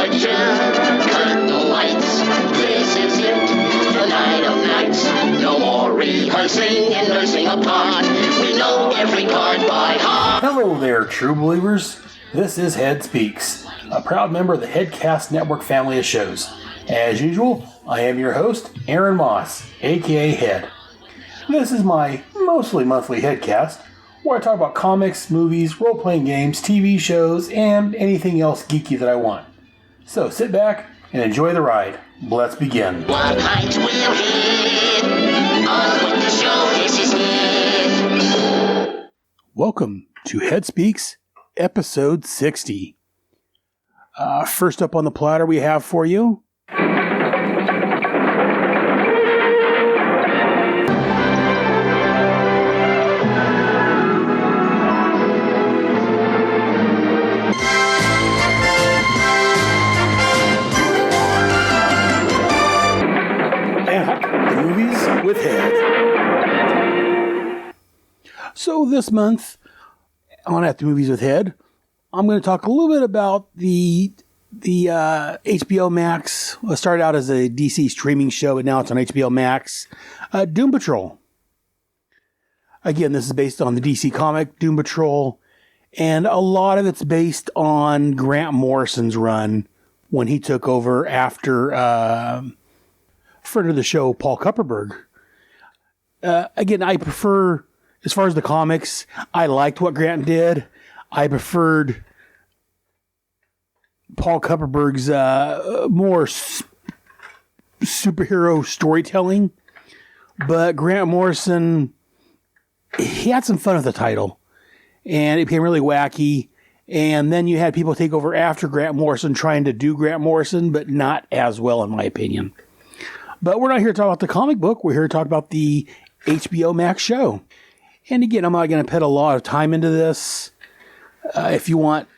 action. Cut the lights, this is it, the night of nights. No more rehearsing and nursing a part. We know every card by heart. Hello there, true believers. This is Head Speaks, a proud member of the Headcast Network family of shows. As usual, I am your host, Aaron Moss, aka Head. This is my mostly monthly Headcast, where I talk about comics, movies, role-playing games, TV shows, and anything else geeky that I want. So sit back and enjoy the ride. Let's begin. What height will hit? On with the show, this is it. Welcome to Head Speaks, episode 60. First up on the platter we have for you, the movies with Head. So this month on At the Movies with Head, I'm going to talk a little bit about the HBO Max. It started out as a DC streaming show, but now it's on HBO Max. Doom Patrol. Again, this is based on the DC comic Doom Patrol, and a lot of it's based on Grant Morrison's run when he took over after friend of the show, Paul Kupperberg. Again, I prefer, as far as the comics, I liked what Grant did. I preferred Paul Kupperberg's more superhero storytelling. But Grant Morrison, he had some fun with the title. And it became really wacky. And then you had people take over after Grant Morrison trying to do Grant Morrison, but not as well, in my opinion. But we're not here to talk about the comic book. We're here to talk about the HBO Max show. And again, I'm not going to put a lot of time into this. If you want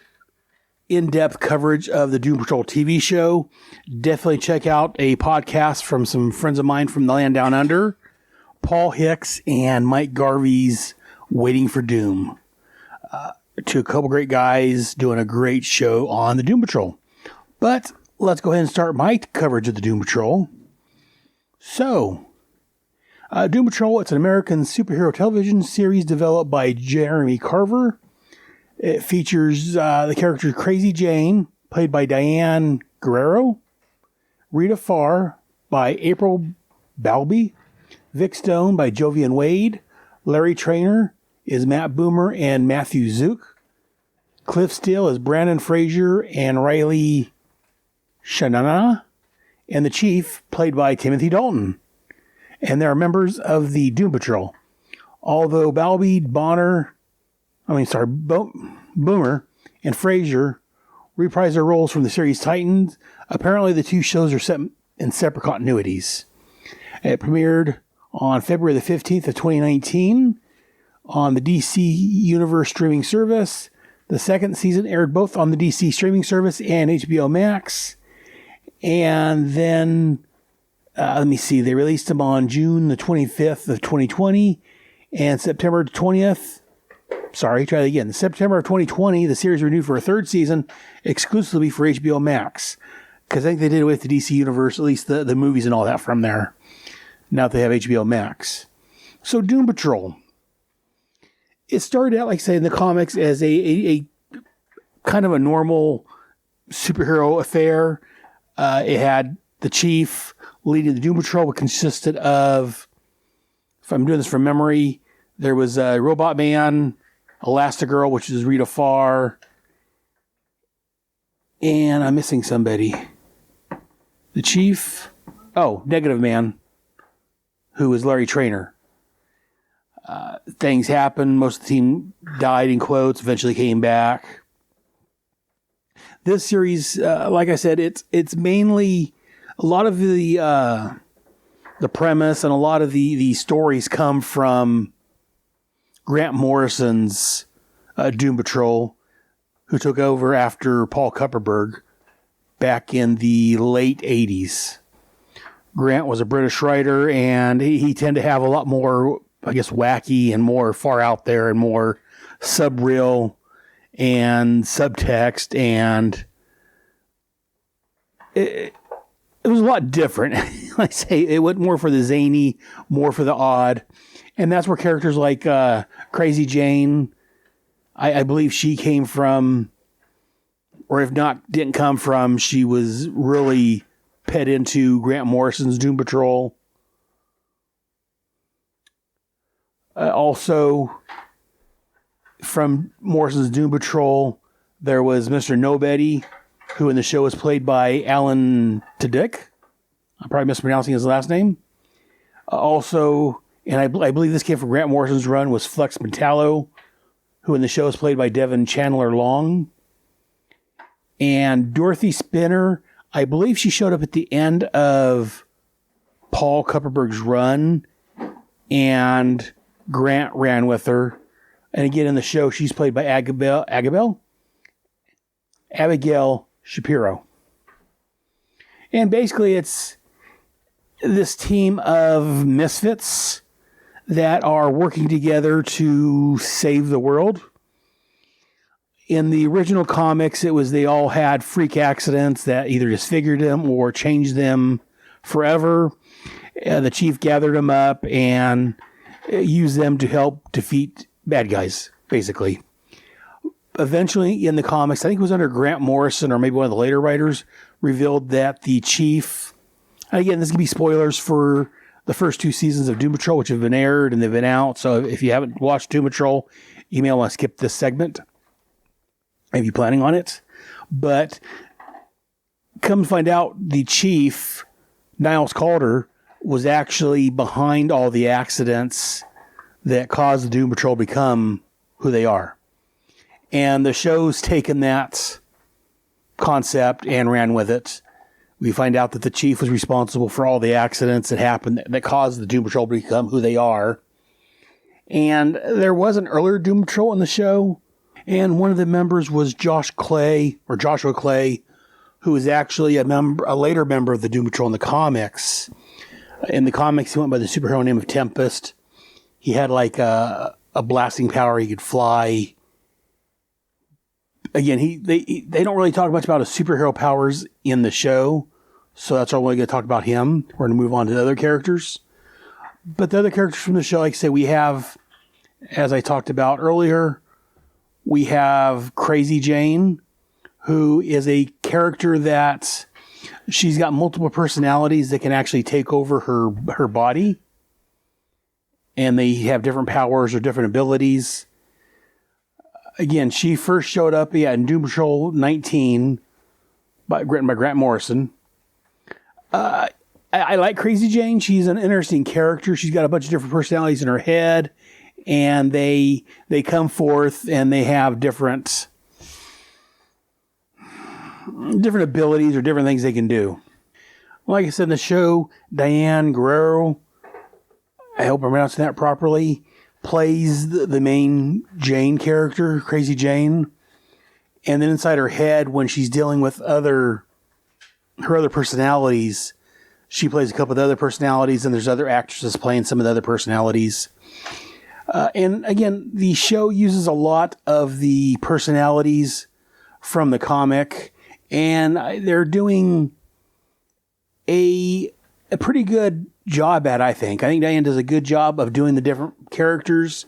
in-depth coverage of the Doom Patrol TV show, definitely check out a podcast from some friends of mine from the land down under, Paul Hicks and Mike Garvey's Waiting for Doom. Two couple great guys doing a great show on the Doom Patrol. But let's go ahead and start my coverage of the Doom Patrol. So, Doom Patrol, it's an American superhero television series developed by Jeremy Carver. It features the character Crazy Jane, played by Diane Guerrero, Rita Farr by April Balby, Vic Stone by Jovian Wade, Larry Traynor is Matt Boomer and Matthew Zook, Cliff Steele is Brandon Fraser and Riley Shanana, and the Chief, played by Timothy Dalton. And they are members of the Doom Patrol. Although Boomer, and Fraser reprise their roles from the series Titans, apparently the two shows are set in separate continuities. It premiered on February the 15th of 2019 on the DC Universe streaming service. The second season aired both on the DC streaming service and HBO Max. And then, they released them on June the 25th of 2020 and September 20th. September of 2020, the series renewed for a third season exclusively for HBO Max. Because I think they did away with the DC Universe, at least the movies and all that from there. Now that they have HBO Max. So Doom Patrol. It started out, like I say, in the comics as a kind of a normal superhero affair. It had the Chief leading the Doom Patrol, which consisted of, if I'm doing this from memory, there was Robot Man, Elastigirl, which is Rita Farr, and I'm missing somebody. The Chief, Negative Man, who was Larry Traynor. Things happened. Most of the team died, in quotes, eventually came back. This series, like I said, it's mainly a lot of the premise and a lot of the stories come from Grant Morrison's Doom Patrol, who took over after Paul Kupperberg back in the late 80s. Grant was a British writer, and he tended to have a lot more, I guess, wacky and more far out there and more subreal and subtext and it was a lot different. Like I say, it went more for the zany, more for the odd. And that's where characters like Crazy Jane, I believe she came from, or if not, didn't come from, she was really pet into Grant Morrison's Doom Patrol. Also, from Morrison's Doom Patrol, there was Mr. Nobody, who in the show was played by Alan Tudyk. I'm probably mispronouncing his last name. Also, and I believe this came from Grant Morrison's run, was Flex Metallo, who in the show is played by Devin Chandler Long. And Dorothy Spinner, I believe she showed up at the end of Paul Kupperberg's run, and Grant ran with her. And again, in the show, she's played by Abigail Shapiro. And basically, it's this team of misfits that are working together to save the world. In the original comics, it was they all had freak accidents that either disfigured them or changed them forever. The chief gathered them up and used them to help defeat bad guys, basically. Eventually, in the comics, I think it was under Grant Morrison or maybe one of the later writers, revealed that the chief, again, this can be spoilers for the first 2 seasons of Doom Patrol, which have been aired and they've been out. So if you haven't watched Doom Patrol, you may want to skip this segment if you're planning on it. But come to find out, the chief, Niles Calder, was actually behind all the accidents that caused the Doom Patrol to become who they are. And the show's taken that concept and ran with it. We find out that the chief was responsible for all the accidents that happened that caused the Doom Patrol to become who they are. And there was an earlier Doom Patrol in the show, and one of the members was Joshua Clay, who was actually a later member of the Doom Patrol in the comics. In the comics, he went by the superhero name of Tempest. He had like a blasting power. He could fly. Again, they don't really talk much about his superhero powers in the show, so that's all we're going to talk about him. We're going to move on to the other characters. But the other characters from the show, like I say, we have, as I talked about earlier, we have Crazy Jane, who is a character that she's got multiple personalities that can actually take over her body. And they have different powers or different abilities. Again, she first showed up in Doom Patrol 19, written by Grant Morrison. I like Crazy Jane. She's an interesting character. She's got a bunch of different personalities in her head, and they come forth and they have different abilities or different things they can do. Like I said in the show, Diane Guerrero, I hope I'm pronouncing that properly, plays the main Jane character, Crazy Jane. And then inside her head, when she's dealing with her other personalities, she plays a couple of the other personalities, and there's other actresses playing some of the other personalities. And again, the show uses a lot of the personalities from the comic, and they're doing a pretty good job at, I think. I think Diane does a good job of doing the different characters.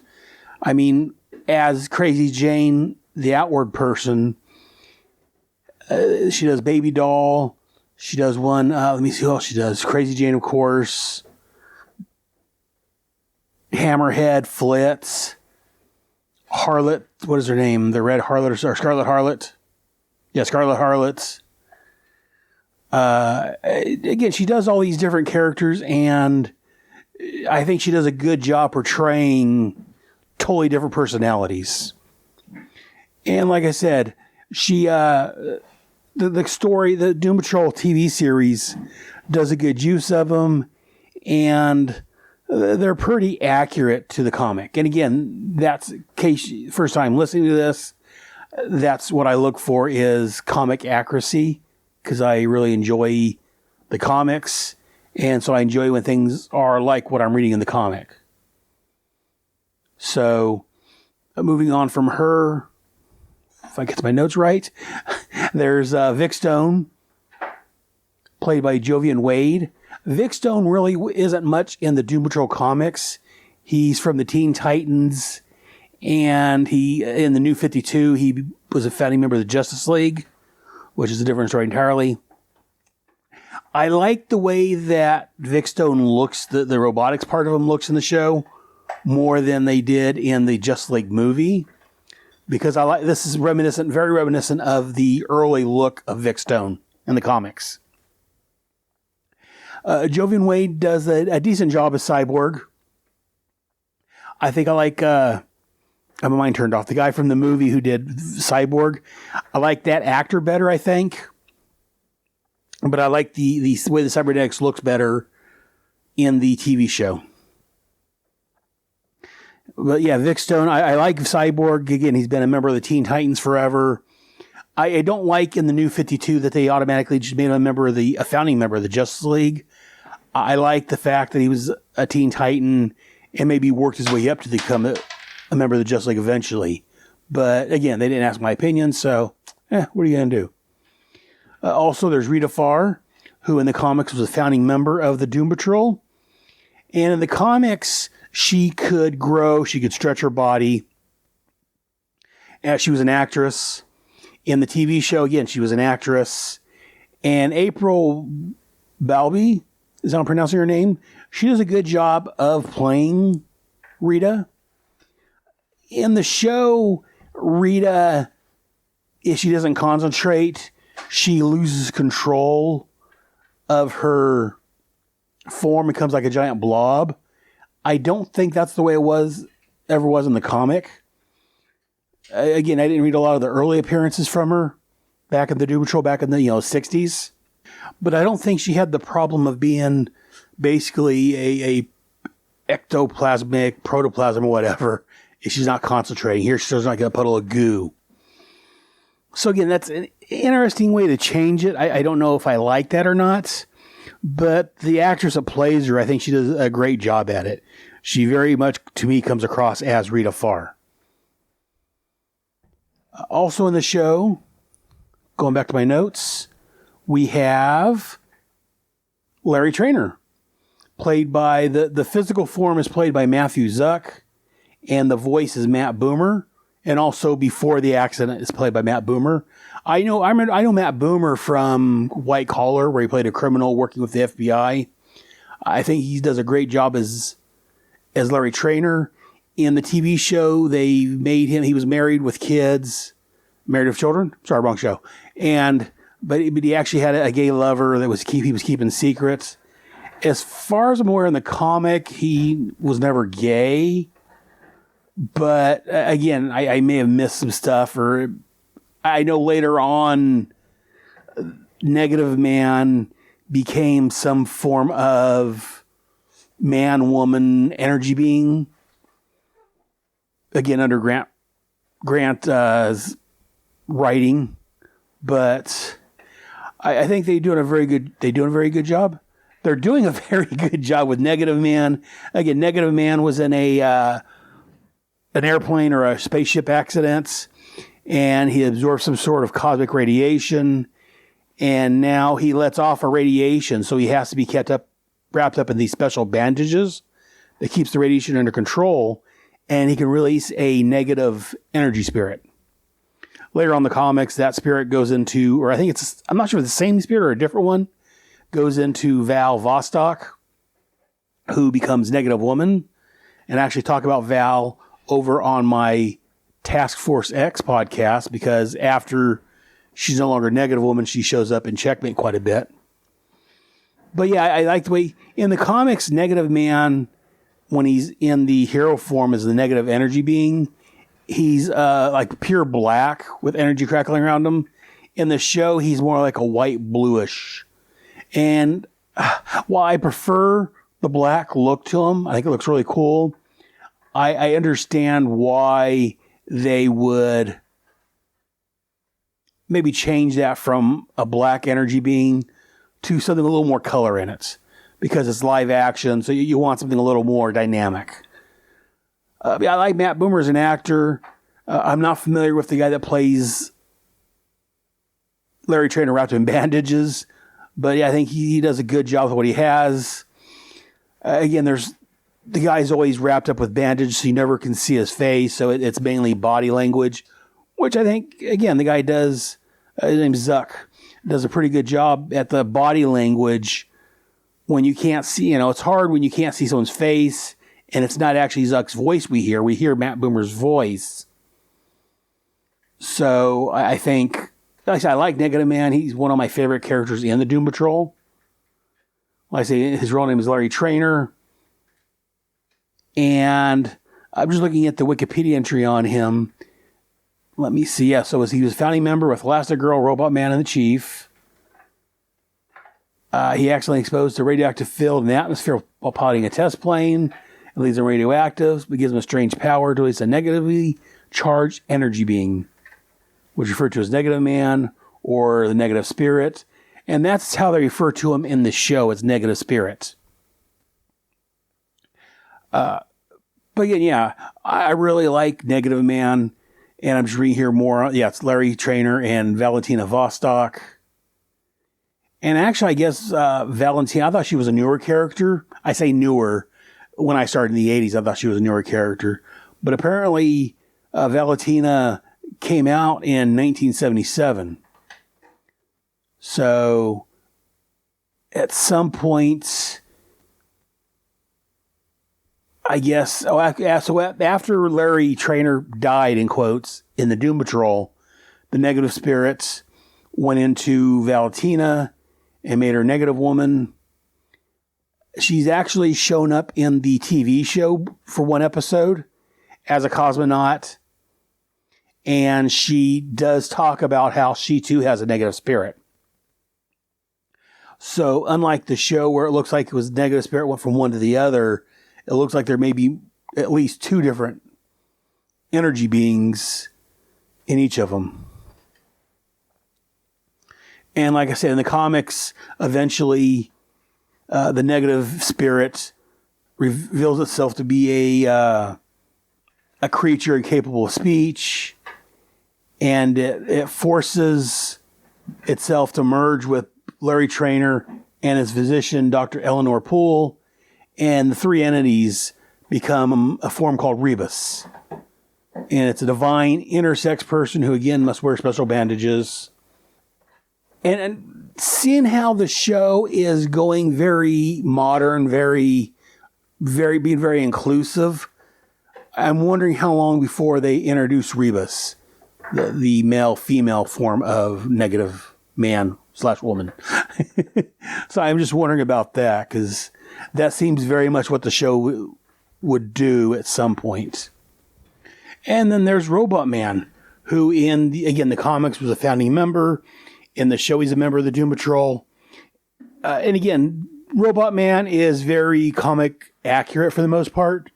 I mean, as Crazy Jane, the outward person, she does Baby Doll. She does one, let me see who else she does. Crazy Jane, of course. Hammerhead, Flitz. Harlot, what is her name? The Red Harlot or Scarlet Harlot? Yeah, Scarlet Harlot. Again, she does all these different characters, and I think she does a good job portraying totally different personalities. And like I said, she, the story, the Doom Patrol TV series does a good use of them, and they're pretty accurate to the comic. And again, that's in case first time listening to this, that's what I look for is comic accuracy, because I really enjoy the comics, and so I enjoy when things are like what I'm reading in the comic. So, moving on from her, if I get my notes right, there's Vic Stone, played by Jovian Wade. Vic Stone really isn't much in the Doom Patrol comics. He's from the Teen Titans, and in the New 52, he was a founding member of the Justice League, which is a different story entirely. I like the way that Vic Stone looks, the robotics part of him looks in the show, more than they did in the Justice League movie, because this is very reminiscent of the early look of Vic Stone in the comics. Jovian Wade does a decent job as Cyborg. I think I like, I have my mind turned off, the guy from the movie who did Cyborg. I like that actor better, I think. But I like the way the cybernetics looks better in the TV show. But yeah, Vic Stone, I like Cyborg. Again, he's been a member of the Teen Titans forever. I don't like in the New 52 that they automatically just made him a founding member of the Justice League. I like the fact that he was a Teen Titan and maybe worked his way up to become a member of the Justice League eventually. But again, they didn't ask my opinion, so what are you going to do? Also, there's Rita Farr, who in the comics was a founding member of the Doom Patrol. And in the comics, she could grow, she could stretch her body. She was an actress. In the TV show, again, she was an actress. And April Balby, is how I'm pronouncing her name? She does a good job of playing Rita. In the show, Rita, if she doesn't concentrate, she loses control of her form, becomes like a giant blob. I don't think that's the way it ever was in the comic. Again, I didn't read a lot of the early appearances from her back in the Doom Patrol, back in the 60s. But I don't think she had the problem of being basically a ectoplasmic protoplasm or whatever if she's not concentrating. Here, she's not going to puddle of goo. So again, that's an interesting way to change it. I don't know if I like that or not, but the actress that plays her, I think she does a great job at it. She very much, to me, comes across as Rita Farr. Also in the show, going back to my notes, we have Larry Trainor, played by, the physical form is played by Matthew Zuck, and the voice is Matt Boomer. And also before the accident is played by Matt Boomer. I know Matt Boomer from White Collar, where he played a criminal working with the FBI. I think he does a great job as Larry Trainor. In the TV show, they made him, he was married with kids, married with children. Sorry, wrong show. But he actually had a gay lover that he was keeping secrets. As far as I'm aware, in the comic, he was never gay. But again, I may have missed some stuff, or I know later on, Negative Man became some form of man-woman energy being. Again, under Grant's writing, but I think they're doing a very good job. They're doing a very good job with Negative Man. Again, Negative Man was in an airplane or a spaceship accident, and he absorbed some sort of cosmic radiation, and now he lets off a radiation, so he has to be wrapped up in these special bandages that keeps the radiation under control, and he can release a negative energy spirit. Later on in the comics, that spirit goes into, or I'm not sure if it's the same spirit or a different one, goes into Val Vostok, who becomes Negative Woman, and I actually talk about Val over on my Task Force X podcast, because after she's no longer Negative Woman, she shows up in Checkmate quite a bit. But yeah, I like the way in the comics, Negative Man, when he's in the hero form as the negative energy being, he's like pure black with energy crackling around him. In the show, he's more like a white bluish. And while I prefer the black look to him, I think it looks really cool. I understand why they would maybe change that from a black energy being to something with a little more color in it, because it's live action, so you want something a little more dynamic. I like Matt Boomer as an actor. I'm not familiar with the guy that plays Larry Trainor wrapped in bandages, But yeah, I think he does a good job with what he has. Again, the guy's always wrapped up with bandage, so you never can see his face. So it's mainly body language, which I think, again, the guy does. His name's Zuck. Does a pretty good job at the body language when you can't see. It's hard when you can't see someone's face and it's not actually Zuck's voice we hear. We hear Matt Boomer's voice. So I think, like I said, I like Negative Man. He's one of my favorite characters in the Doom Patrol. Like I say, his real name is Larry Traynor. And I'm just looking at the Wikipedia entry on him. Let me see. Yeah, so he was a founding member with Elastigirl, Robot Man, and the Chief. He accidentally exposed to radioactive field in the atmosphere while piloting a test plane. It leaves him radioactive, but gives him a strange power to release a negatively charged energy being, which is referred to as Negative Man or the Negative Spirit. And that's how they refer to him in the show, as Negative Spirit. But again, yeah, I really like Negative Man. And I'm just reading here more. Yeah, it's Larry Traynor and Valentina Vostok. And actually, I guess Valentina, I thought she was a newer character. I say newer. When I started in the 80s, I thought she was a newer character. But apparently, Valentina came out in 1977. So, at some point, I guess, so after Larry Traynor died, in quotes, in the Doom Patrol, the Negative Spirits went into Valentina and made her Negative Woman. She's actually shown up in the TV show for one episode as a cosmonaut. And she does talk about how she too has a negative spirit. So unlike the show where it looks like it was negative spirit went from one to the other, it looks like there may be at least two different energy beings in each of them. And like I said, in the comics, eventually the negative spirit reveals itself to be a creature capable of speech, and it forces itself to merge with Larry Traynor and his physician, Dr. Eleanor Poole, and the three entities become a form called Rebus. And it's a divine intersex person who, again, must wear special bandages. And seeing how the show is going very modern, being very inclusive, I'm wondering how long before they introduce Rebus, the male-female form of Negative Man/woman. So I'm just wondering about that, because that seems very much what the show would do at some point. And then there's Robot Man, who in the comics was a founding member. In the show, he's a member of the Doom Patrol. And again, Robot Man is very comic accurate for the most part.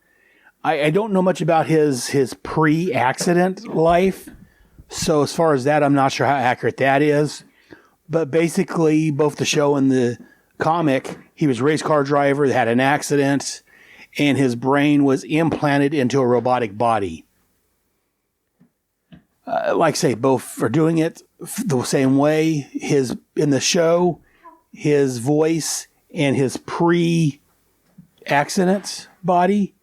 I don't know much about his pre-accident life. So as far as that, I'm not sure how accurate that is. But basically, both the show and the comic, he was a race car driver that had an accident, and his brain was implanted into a robotic body. Like I say, both are doing it the same way. In the show, his voice and his pre-accident body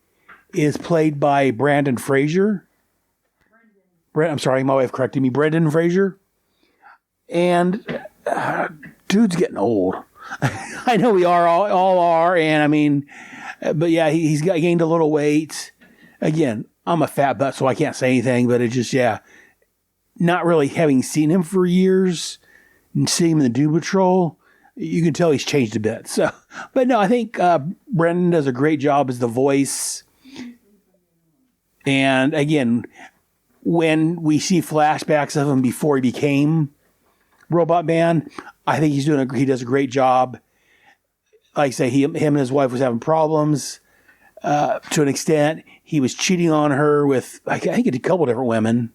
is played by Brandon Fraser. I'm sorry, my wife corrected me. Brendan Fraser. And dude's getting old. I know we all are, and I mean, but yeah, he's gained a little weight. Again, I'm a fat butt, so I can't say anything, but it's just, yeah, not really having seen him for years and seeing him in the Doom Patrol, you can tell he's changed a bit. So, but no, I think Brendan does a great job as the voice. And again, when we see flashbacks of him before he became Robot Man, I think he does a great job. Like I say, him and his wife was having problems to an extent. He was cheating on her with, I think, a couple different women.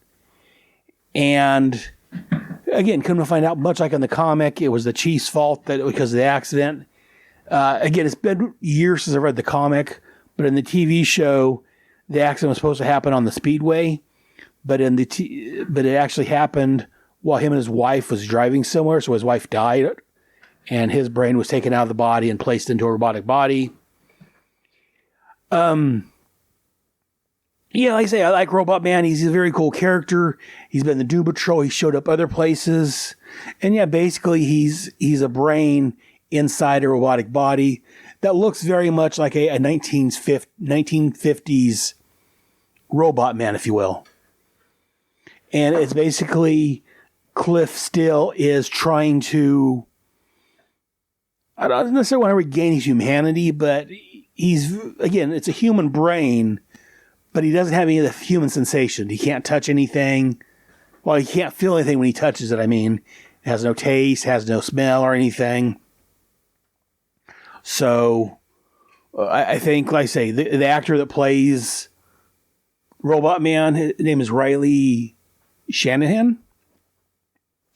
And again, come to find out, much like in the comic, it was the Chief's fault because of the accident. Again, it's been years since I read the comic, but in the TV show, the accident was supposed to happen on the speedway, but it actually happened while him and his wife was driving somewhere. So his wife died, and his brain was taken out of the body and placed into a robotic body. Yeah, like I say, I like Robot Man. He's a very cool character. He's been in the Doom Patrol. He showed up other places. And yeah, basically he's a brain inside a robotic body that looks very much like a 1950s Robot Man, if you will. And it's basically Cliff Still is trying to, I don't necessarily want to regain his humanity, but it's a human brain, but he doesn't have any of the human sensation. He can't touch anything. Well, he can't feel anything when he touches it, I mean. It has no taste, has no smell or anything. So, I think, like I say, the actor that plays Robot Man, his name is Riley Shanahan.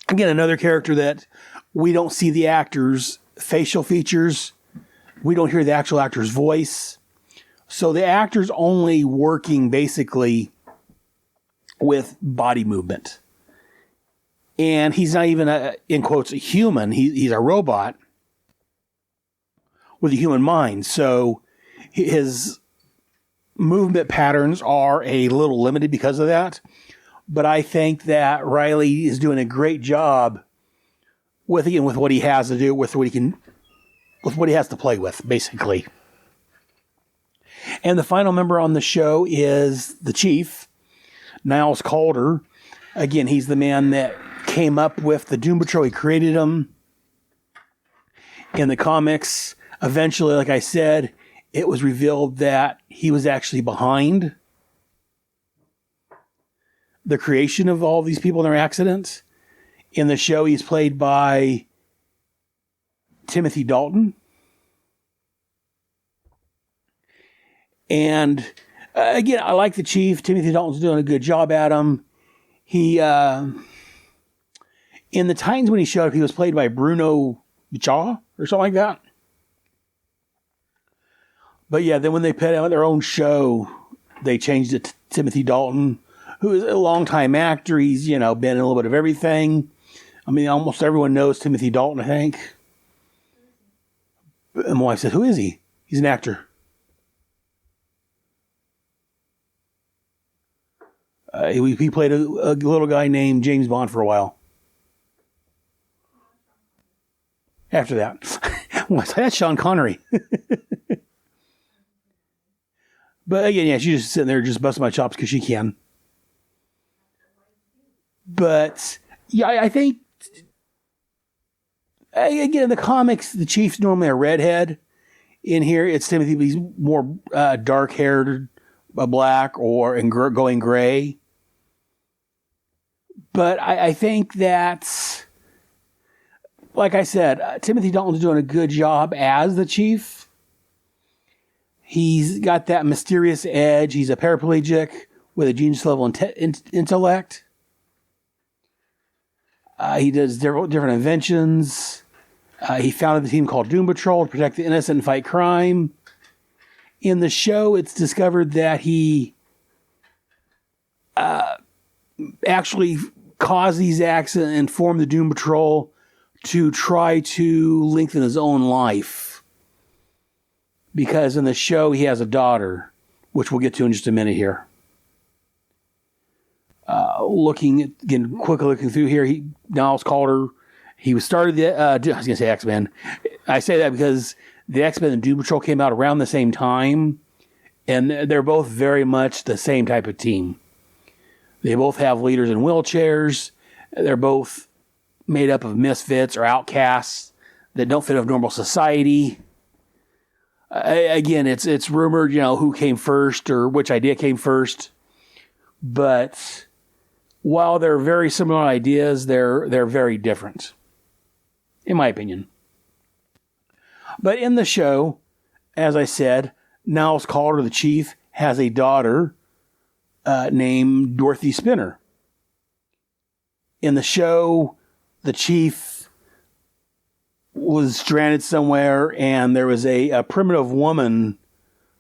Again, another character that we don't see the actor's facial features. We don't hear the actual actor's voice. So the actor's only working basically with body movement. And he's not even, in quotes, a human. He's a robot with a human mind. So his movement patterns are a little limited because of that. But I think that Riley is doing a great job with what he has to do, with what he has to play with, basically. And the final member on the show is the Chief, Niles Calder. Again, he's the man that came up with the Doom Patrol. He created them in the comics. Eventually, like I said, it was revealed that he was actually behind the creation of all these people and their accidents. In the show, he's played by Timothy Dalton. And again, I like the Chief. Timothy Dalton's doing a good job at him. He, in the times when he showed up, he was played by Bruno Bichah or something like that. But yeah, then when they put out their own show, they changed it to Timothy Dalton, who is a longtime actor. He's, been in a little bit of everything. I mean, almost everyone knows Timothy Dalton, I think. And my wife said, who is he? He's an actor. He played a little guy named James Bond for a while. After that. That's Sean Connery. But again, yeah, she's just sitting there just busting my chops because she can. But yeah, I think, again, in the comics, the Chief's normally a redhead. In here, it's Timothy, but he's more dark-haired, black, or going gray. But I think that, like I said, Timothy Dalton's doing a good job as the Chief. He's got that mysterious edge. He's a paraplegic with a genius level intellect. He does different inventions. He founded the team called Doom Patrol to protect the innocent and fight crime. In the show, it's discovered that he actually caused these accidents and formed the Doom Patrol to try to lengthen his own life. Because in the show, he has a daughter, which we'll get to in just a minute here. Quickly looking through here, Niles Calder, he started I was going to say X-Men. I say that because the X-Men and Doom Patrol came out around the same time, and they're both very much the same type of team. They both have leaders in wheelchairs. They're both made up of misfits or outcasts that don't fit with normal society. Again, it's rumored, who came first or which idea came first. But while they're very similar ideas, they're very different, in my opinion. But in the show, as I said, Niles Calder, the Chief, has a daughter named Dorothy Spinner. In the show, the Chief was stranded somewhere, and there was a primitive woman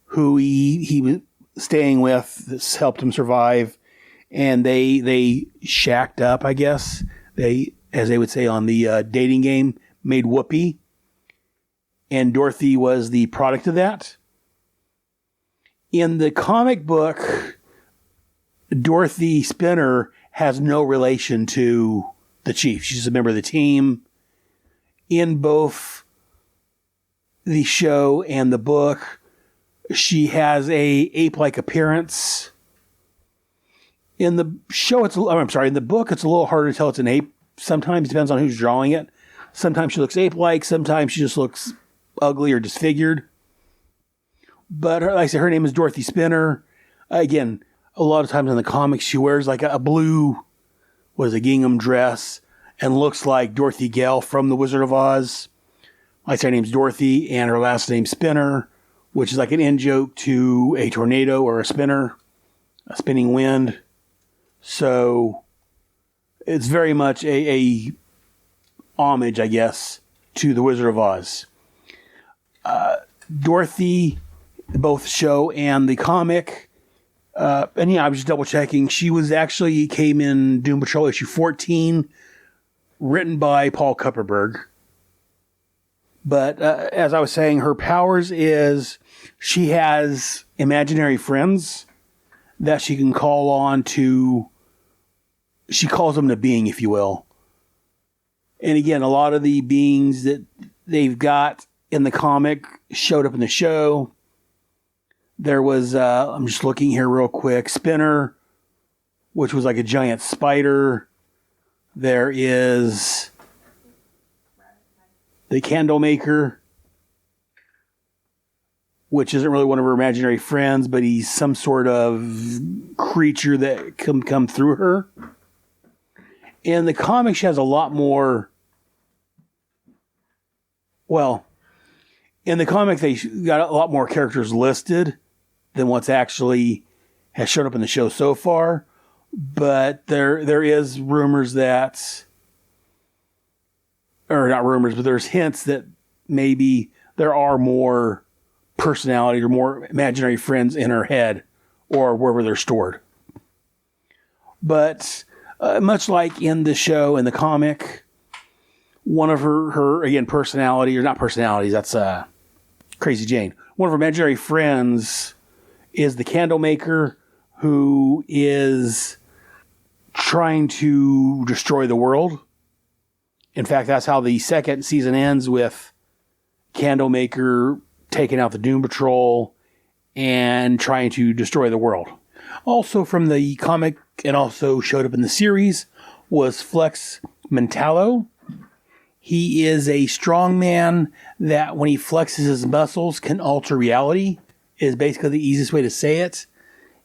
who he was staying with that's helped him survive, and they shacked up, I guess. They, as they would say on the dating game, made whoopee and Dorothy was the product of that. In the comic book, Dorothy Spinner has no relation to the Chief. She's a member of the team. In both the show and the book, she has a ape-like appearance. In the show, in the book, it's a little harder to tell it's an ape. Sometimes, depends on who's drawing it. Sometimes she looks ape-like. Sometimes she just looks ugly or disfigured. But like I said, her name is Dorothy Spinner. Again, a lot of times in the comics, she wears like a blue, gingham dress and looks like Dorothy Gale from The Wizard of Oz. Like I said, her name's Dorothy and her last name's Spinner, which is like an in-joke to a tornado or a spinner, a spinning wind. So it's very much a homage, I guess, to The Wizard of Oz. Dorothy, both show and the comic, I was just double checking. She came in Doom Patrol issue 14, written by Paul Kupperberg. But as I was saying, her powers is she has imaginary friends that she can call on to. She calls them to being, if you will. And again, a lot of the beings that they've got in the comic showed up in the show. There was, I'm just looking here real quick, Spinner, which was like a giant spider. There is the Candlemaker, which isn't really one of her imaginary friends, but he's some sort of creature that can come through her. In the comic, she has a lot more. Well, in the comic, they got a lot more characters listed than what's actually has shown up in the show so far. But there is rumors that, or not rumors, but there's hints that maybe there are more personality or more imaginary friends in her head or wherever they're stored. But much like in the show and the comic, one of her again, personality, or not personalities, that's Crazy Jane. One of her imaginary friends is the Candlemaker, who is trying to destroy the world. In fact, that's how the second season ends, with Candlemaker taking out the Doom Patrol and trying to destroy the world. Also from the comic, and also showed up in the series, was Flex Mentallo. He is a strong man that when he flexes his muscles can alter reality, is basically the easiest way to say it.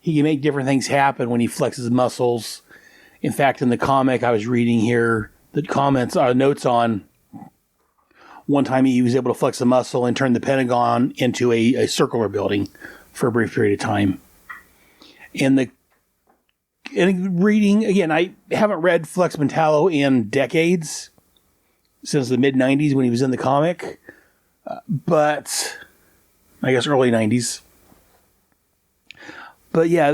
He can make different things happen when he flexes his muscles. In fact, in the comic I was reading here, the notes on one time he was able to flex a muscle and turn the Pentagon into a circular building for a brief period of time. In reading, again, I haven't read Flex Mentallo in decades, since the mid-90s when he was in the comic, but I guess early 90s. But yeah,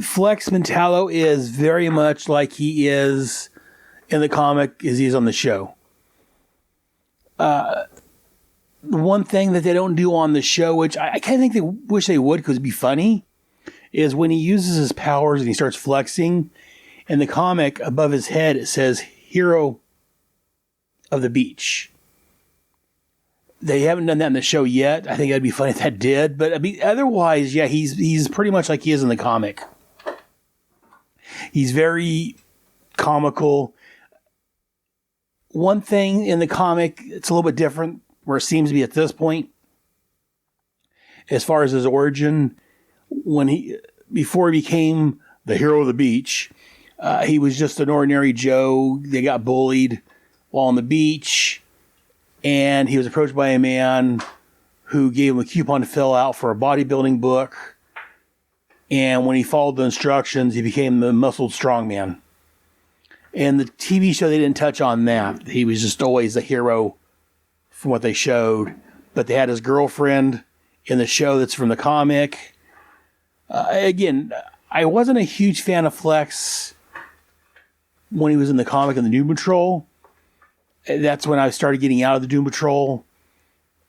Flex Mentallo is very much like he is in the comic as he is on the show. One thing that they don't do on the show, which I kind of think they wish they would because it'd be funny, is when he uses his powers and he starts flexing, in the comic above his head it says Hero of the Beach. They haven't done that in the show yet. I think that'd be funny if that did. But I mean, otherwise, yeah, he's pretty much like he is in the comic. He's very comical. One thing in the comic, it's a little bit different, where it seems to be at this point, as far as his origin, before he became the Hero of the Beach, he was just an ordinary Joe. They got bullied while on the beach, and he was approached by a man who gave him a coupon to fill out for a bodybuilding book. And when he followed the instructions, he became the muscled strongman. And the TV show, they didn't touch on that. He was just always the hero from what they showed. But they had his girlfriend in the show that's from the comic. Again, I wasn't a huge fan of Flex when he was in the comic and the Doom Patrol. That's when I started getting out of the Doom Patrol.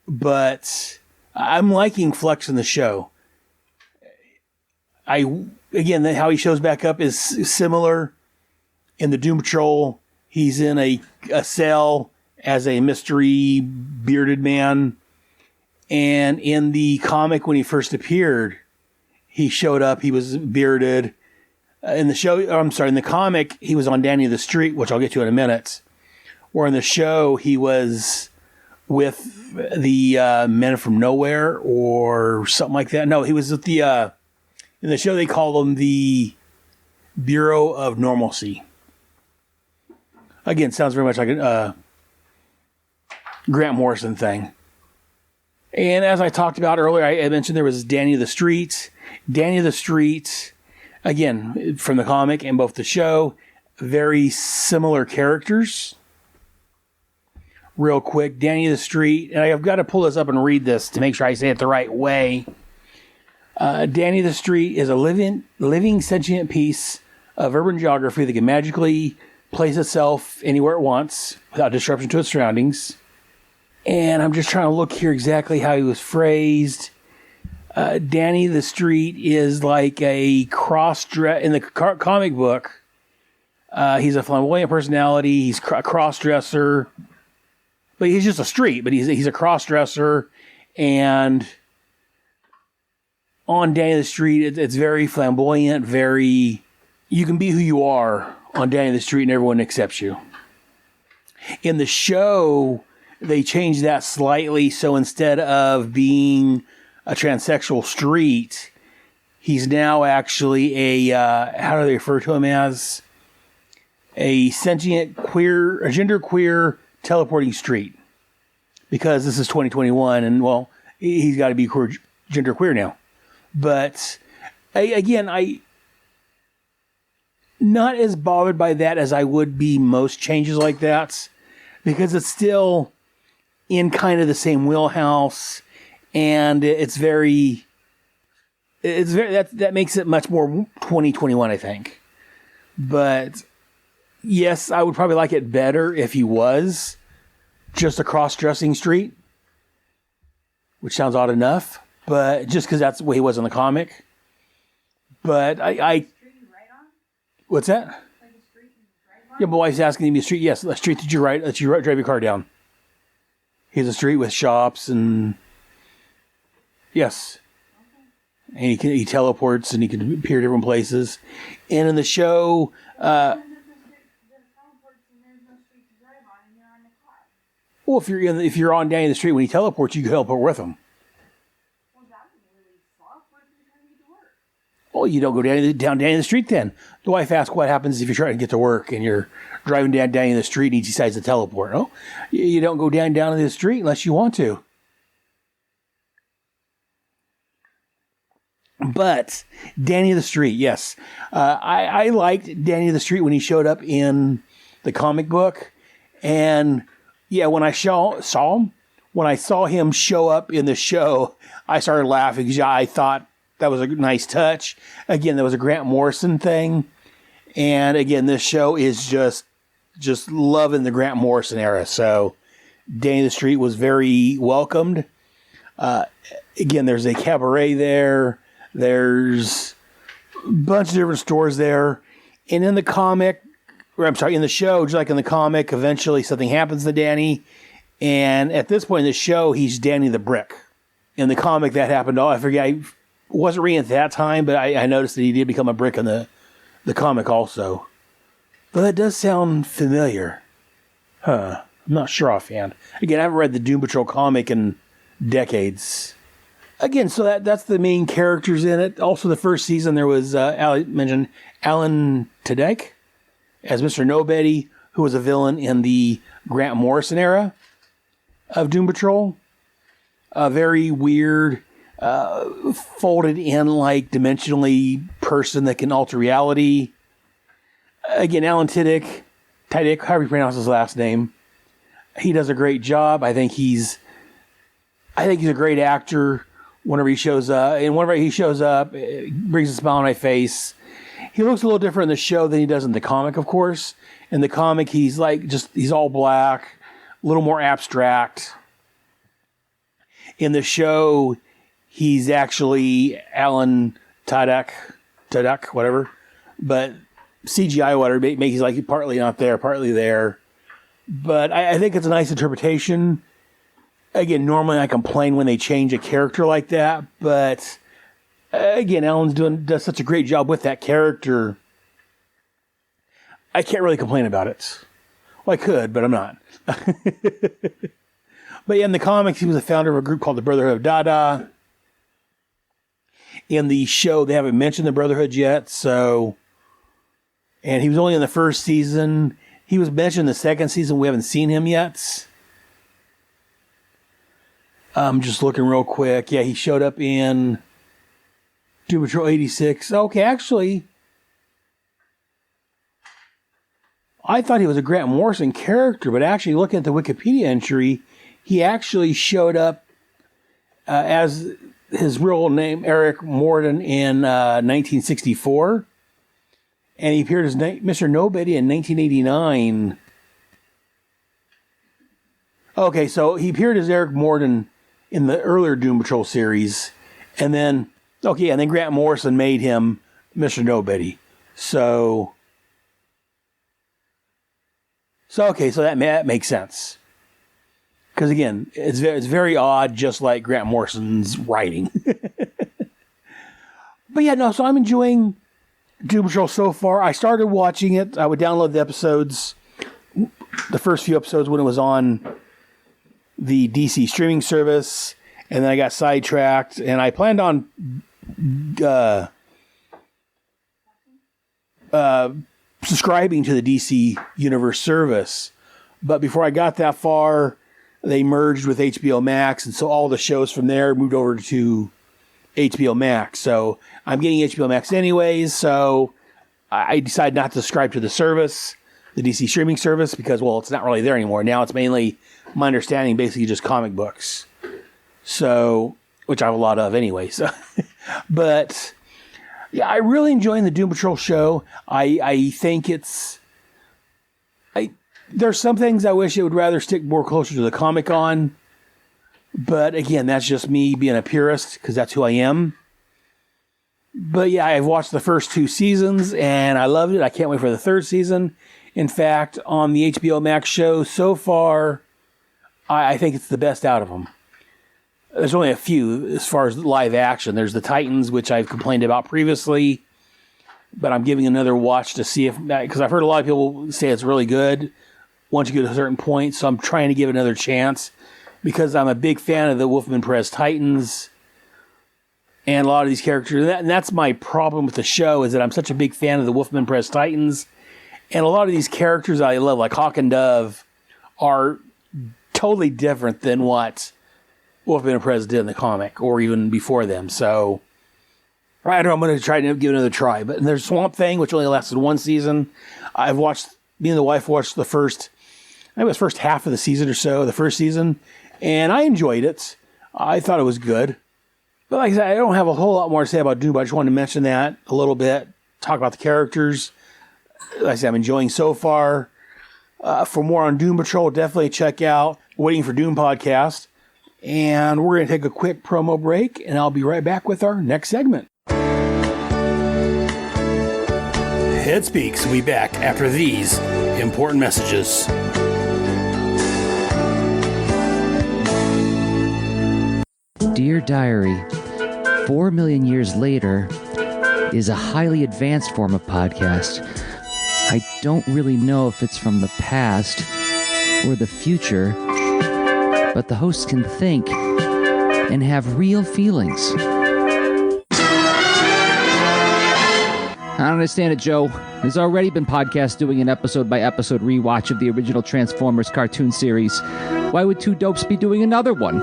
but I'm liking Flex in the show. Again, how he shows back up is similar. In the Doom Patrol, he's in a cell as a mystery bearded man. And in the comic, when he first appeared, he showed up, he was bearded. In the comic, he was on Danny the Street, which I'll get to in a minute. Where in the show, he was with the Men from Nowhere or something like that. No, he was with the, in the show, they call him the Bureau of Normalcy. Again, sounds very much like a Grant Morrison thing. And as I talked about earlier, I mentioned there was Danny the Street. Danny the Street, again, from the comic and both the show, very similar characters. Real quick, Danny the Street, and I've got to pull this up and read this to make sure I say it the right way. Danny the Street is a living sentient piece of urban geography that can magically place itself anywhere it wants without disruption to its surroundings. And I'm just trying to look here exactly how he was phrased. Danny the Street is like a cross-dress in the comic book. He's a flamboyant personality. He's a cross-dresser. But he's just a street. But he's a cross-dresser. And on Danny the Street, it's very flamboyant, very... You can be who you are on Danny the Street and everyone accepts you. In the show, they changed that slightly. So instead of being a transsexual street, he's now actually how do they refer to him as? A sentient queer, a genderqueer teleporting street. Because this is 2021 and, well, he's got to be genderqueer now. But, I not as bothered by that as I would be most changes like that, because it's still in kind of the same wheelhouse, and that makes it much more 2021, I think. But yes, I would probably like it better if he was just a cross-dressing street, which sounds odd enough, but just because that's the way he was in the comic. But what's that? Like a street you drive on? Yeah, my wife's asking me a street. Yes, a street that you drive your car down. He's a street with shops and yes, okay. And he teleports and he can appear different places. And in the show, well, if you're on Danny the Street when he teleports, you can teleport with him. Well, you don't go down Danny the Street then. The wife asks what happens if you're trying to get to work and you're driving down Danny the Street and he decides to teleport. No, you don't go down the street unless you want to. But Danny the Street, yes. I liked Danny the Street when he showed up in the comic book. And yeah, when I saw him show up in the show, I started laughing because I thought that was a nice touch. Again, that was a Grant Morrison thing. And again, this show is just loving the Grant Morrison era. So Danny the Street was very welcomed. Again, there's a cabaret there. There's a bunch of different stores there. And in the in the show, just like in the comic, eventually something happens to Danny. And at this point in the show, he's Danny the Brick. In the comic, that happened. I forget. I wasn't reading at that time, but I noticed that he did become a brick in the comic also. But that does sound familiar. I'm not sure offhand. Again, I haven't read the Doom Patrol comic in decades. Again, so that's the main characters in it. Also, the first season, there was, mentioned Alan Tudyk as Mr. Nobody, who was a villain in the Grant Morrison era of Doom Patrol. A very weird, folded in like dimensionally person that can alter reality. Again, Alan Tudyk, however you pronounce his last name, he does a great job. I think he's a great actor. Whenever he shows up, it brings a smile on my face. He looks a little different in the show than he does in the comic, of course. In the comic, he's all black, a little more abstract. In the show, he's actually Alan Tudyk, whatever. But CGI, whatever, makes he's like partly not there, partly there. But I think it's a nice interpretation. Again, normally I complain when they change a character like that, but again, Alan's does such a great job with that character. I can't really complain about it. Well, I could, but I'm not. But yeah, in the comics, he was the founder of a group called the Brotherhood of Dada. In the show, they haven't mentioned the Brotherhood yet, and he was only in the first season. He was mentioned in the second season. We haven't seen him yet. I'm just looking real quick. Yeah, he showed up in Doom Patrol 86. Okay, actually, I thought he was a Grant Morrison character, but actually looking at the Wikipedia entry, he actually showed up as his real name, Eric Morden, in 1964. And he appeared as Mr. Nobody in 1989. Okay, so he appeared as Eric Morden in the earlier Doom Patrol series. And then Grant Morrison made him Mr. Nobody. So that makes sense. Because again, it's very odd, just like Grant Morrison's writing. But yeah, no, so I'm enjoying Doom Patrol so far. I started watching it. I would download the episodes, the first few episodes when it was on the DC streaming service, and then I got sidetracked, and I planned on subscribing to the DC Universe service. But before I got that far, they merged with HBO Max, and so all the shows from there moved over to HBO Max. So I'm getting HBO Max anyways, so I decided not to subscribe to the service, the DC streaming service, because, well, it's not really there anymore. Now it's mainly, my understanding, basically just comic books. So, which I have a lot of anyway. So, but yeah, I really enjoying the Doom Patrol show. I think there's some things I wish it would rather stick more closer to the comic on. But again, that's just me being a purist, because that's who I am. But yeah, I've watched the first 2 seasons, and I loved it. I can't wait for the 3rd season. In fact, on the HBO Max show, so far, I think it's the best out of them. There's only a few as far as live action. There's the Titans, which I've complained about previously, but I'm giving another watch to see if, because I've heard a lot of people say it's really good once you get to a certain point, so I'm trying to give it another chance, because I'm a big fan of the Wolfman Perez Titans and a lot of these characters. And that's my problem with the show, is that I'm such a big fan of the Wolfman Perez Titans. And a lot of these characters I love, like Hawk and Dove, are totally different than what Wolfman Perez did in the comic, or even before them. So I don't know, I'm going to try to give it another try. But there's Swamp Thing, which only lasted 1 season. Me and the wife watched the first half of the season or so, the first season, and I enjoyed it. I thought it was good. But like I said, I don't have a whole lot more to say about Doom, but I just wanted to mention that a little bit, talk about the characters. Like I said, I'm enjoying so far. For more on Doom Patrol, definitely check out Waiting for Doom podcast. And we're going to take a quick promo break, and I'll be right back with our next segment. Head Speaks will be back after these important messages. Dear Diary, 4 million years later is a highly advanced form of podcast. I don't really know if it's from the past or the future, but the hosts can think and have real feelings. I don't understand it, Joe. There's already been podcasts doing an episode-by-episode rewatch of the original Transformers cartoon series. Why would 2 dopes be doing another one?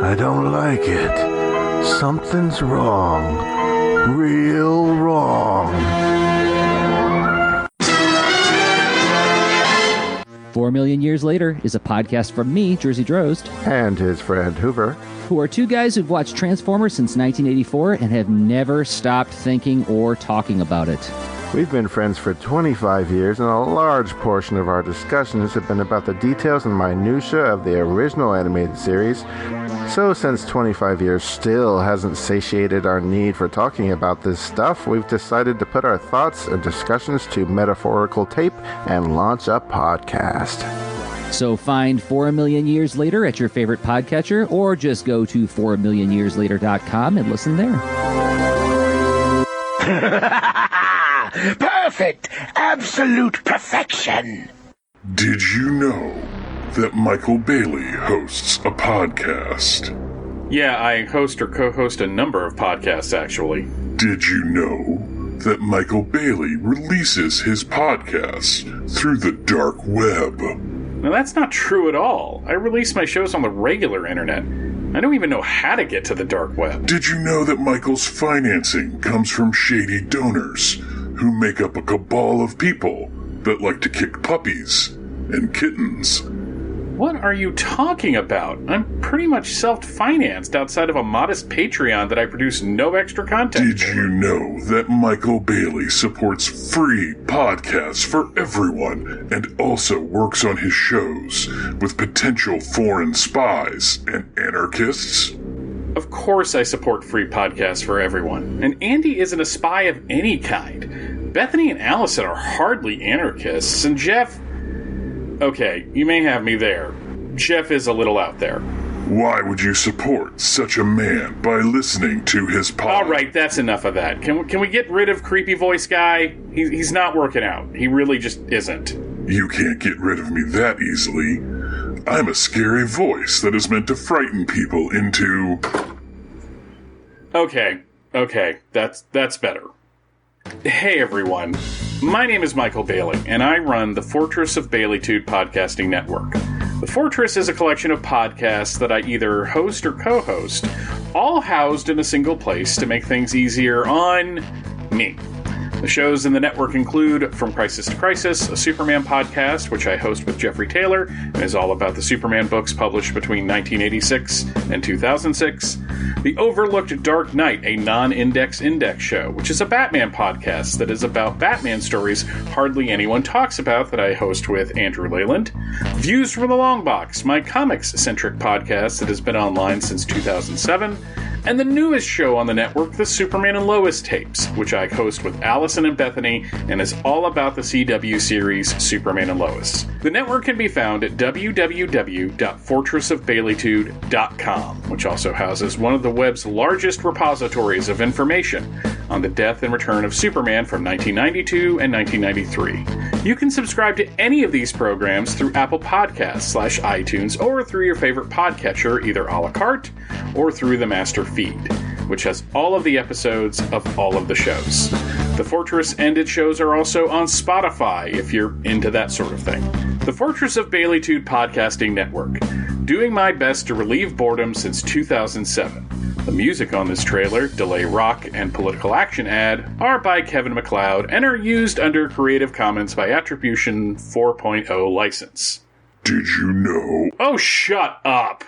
I don't like it. Something's wrong. Real wrong. 4 million years later is a podcast from me, Jersey Drozd, And his friend Hoover. who are 2 guys who've watched Transformers since 1984 and have never stopped thinking or talking about it. We've been friends for 25 years, and a large portion of our discussions have been about the details and minutiae of the original animated series. So since 25 years still hasn't satiated our need for talking about this stuff, we've decided to put our thoughts and discussions to metaphorical tape and launch a podcast. So find 4 Million Years Later at your favorite podcatcher, or just go to 4millionyearslater.com and listen there. Perfect! Absolute perfection! Did you know that Michael Bailey hosts a podcast? Yeah, I host or co-host a number of podcasts, actually. Did you know that Michael Bailey releases his podcasts through the dark web? Now, that's not true at all. I release my shows on the regular internet. I don't even know how to get to the dark web. Did you know that Michael's financing comes from shady donors who make up a cabal of people that like to kick puppies and kittens? What are you talking about? I'm pretty much self-financed outside of a modest Patreon that I produce no extra content. Did you know that Michael Bailey supports free podcasts for everyone and also works on his shows with potential foreign spies and anarchists? Of course I support free podcasts for everyone. And Andy isn't a spy of any kind. Bethany and Allison are hardly anarchists, and Jeff... Okay, you may have me there. Jeff is a little out there. Why would you support such a man by listening to his pod? All right, that's enough of that. Can we get rid of creepy voice guy? He's not working out. He really just isn't. You can't get rid of me that easily. I'm a scary voice that is meant to frighten people into... Okay, that's better. Hey everyone, my name is Michael Bailey, and I run the Fortress of Baileytude podcasting network. The Fortress is a collection of podcasts that I either host or co-host, all housed in a single place to make things easier on me. The shows in the network include From Crisis to Crisis, a Superman podcast, which I host with Jeffrey Taylor, and is all about the Superman books published between 1986 and 2006. The Overlooked Dark Knight, a non-index show, which is a Batman podcast that is about Batman stories hardly anyone talks about that I host with Andrew Leyland. Views from the Long Box, my comics-centric podcast that has been online since 2007. And the newest show on the network, the Superman and Lois tapes, which I host with Allison and Bethany and is all about the CW series Superman and Lois. The network can be found at www.fortressofbaileytude.com, which also houses one of the web's largest repositories of information on the death and return of Superman from 1992 and 1993. You can subscribe to any of these programs through Apple Podcasts / iTunes or through your favorite podcatcher, either a la carte or through the master feed, which has all of the episodes of all of the shows. The Fortress and its shows are also on Spotify, if you're into that sort of thing. The Fortress of Baileytude Podcasting Network, doing my best to relieve boredom since 2007. The music on this trailer, Delay Rock, and Political Action ad are by Kevin MacLeod and are used under Creative Commons by Attribution 4.0 license. Did you know? Oh, shut up!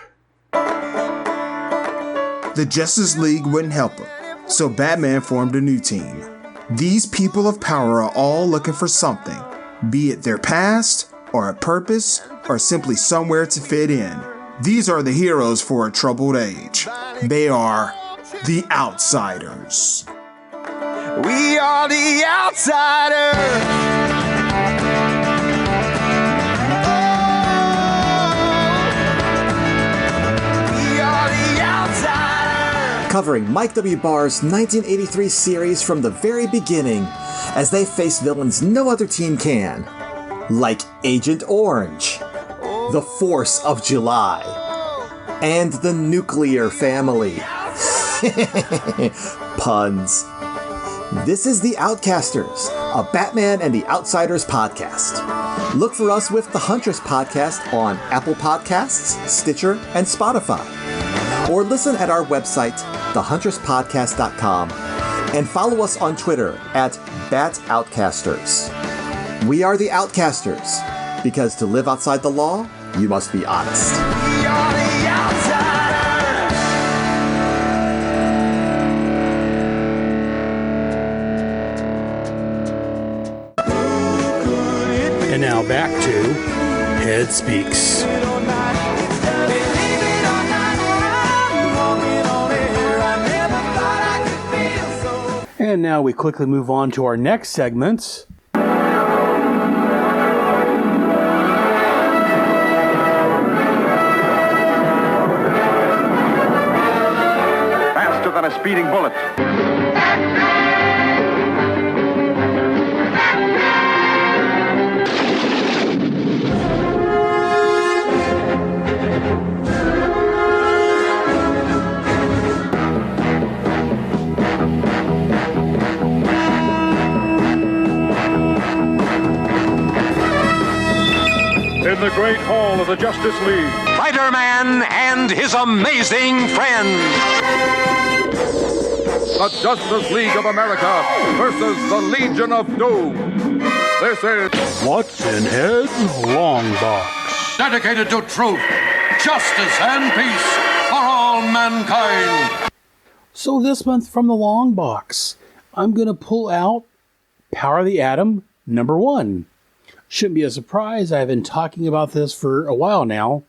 The Justice League wouldn't help him, so Batman formed a new team. These people of power are all looking for something, be it their past, or a purpose, or simply somewhere to fit in. These are the heroes for a troubled age. They are the Outsiders. We are the Outsiders! Covering Mike W. Barr's 1983 series from the very beginning, as they face villains no other team can, like Agent Orange, the Force of July, and the Nuclear Family. Puns. This is The Outcasters, a Batman and the Outsiders podcast. Look for us with the Huntress podcast on Apple Podcasts, Stitcher, and Spotify. Or listen at our website, thehunterspodcast.com, and follow us on Twitter at BatOutcasters. We are the Outcasters, because to live outside the law, you must be honest. We are the Outsiders! now back to Head Speaks. And now we quickly move on to our next segment. Faster than a speeding bullet. In the great hall of the Justice League, Spider-Man and his amazing friends. the Justice League of America versus the Legion of Doom. This is What's in Head's Long Box? dedicated to truth, justice, and peace for all mankind. So this month from the Long Box, I'm going to pull out Power of the Atom #1. Shouldn't be a surprise. I've been talking about this for a while now.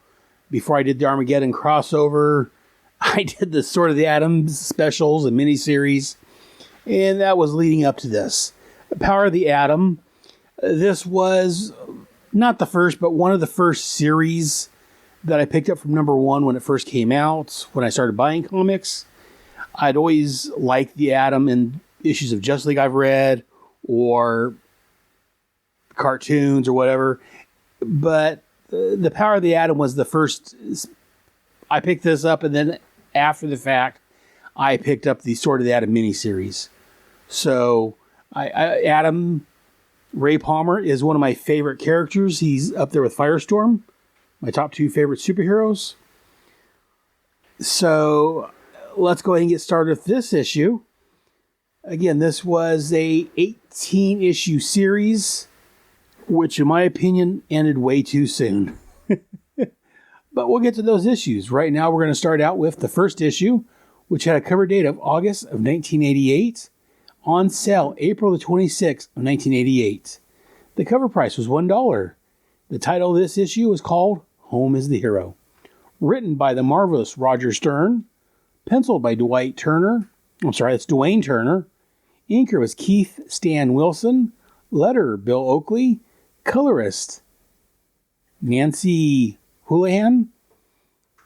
Before I did the Armageddon crossover, I did the Sword of the Atom specials and miniseries, and that was leading up to this. Power of the Atom, this was not the first, but one of the first series that I picked up from #1 when it first came out, when I started buying comics. I'd always liked the Atom in issues of Justice League I've read, or cartoons or whatever, but the Power of the Atom was the first. I picked this up, and then after the fact, I picked up the Sword of the Atom miniseries. So, Atom, Ray Palmer, is one of my favorite characters. He's up there with Firestorm, my top 2 favorite superheroes. So, let's go ahead and get started with this issue. Again, this was a 18-issue series, which in my opinion ended way too soon. But we'll get to those issues. Right now we're going to start out with the first issue, which had a cover date of August of 1988, on sale April the 26th of 1988. The cover price was $1. The title of this issue was called Home is the Hero. Written by the marvelous Roger Stern, penciled by Dwayne Turner. Inker was Keith Stan Wilson, letterer Bill Oakley, colorist Nancy Houlihan.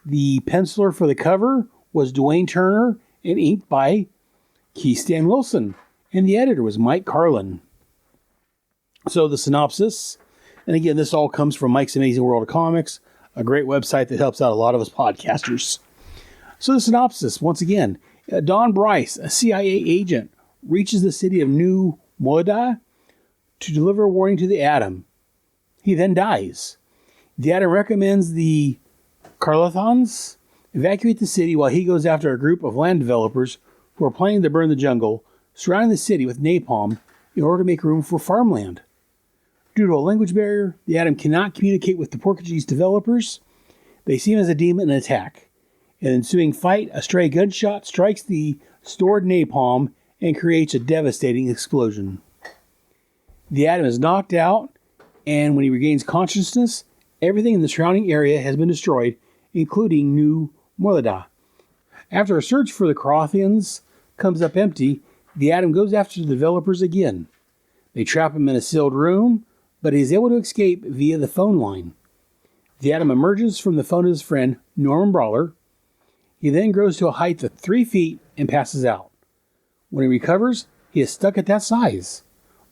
The penciler for the cover was Dwayne Turner and inked by Keith Stan Wilson. And the editor was Mike Carlin. So the synopsis, and again, this all comes from Mike's Amazing World of Comics, a great website that helps out a lot of us podcasters. So the synopsis, once again, Don Bryce, a CIA agent, reaches the city of New Moda to deliver a warning to the Atom. He then dies. The Atom recommends the Carlothons evacuate the city while he goes after a group of land developers who are planning to burn the jungle, surrounding the city with napalm in order to make room for farmland. Due to a language barrier, the Atom cannot communicate with the Portuguese developers. They see him as a demon and attack. In an ensuing fight, a stray gunshot strikes the stored napalm and creates a devastating explosion. The Atom is knocked out, and when he regains consciousness, everything in the surrounding area has been destroyed, including New Morlada. After a search for the Carothians comes up empty, the Atom goes after the developers again. They trap him in a sealed room, but he is able to escape via the phone line. The Atom emerges from the phone of his friend, Norman Brawler. He then grows to a height of 3 feet and passes out. When he recovers, he is stuck at that size.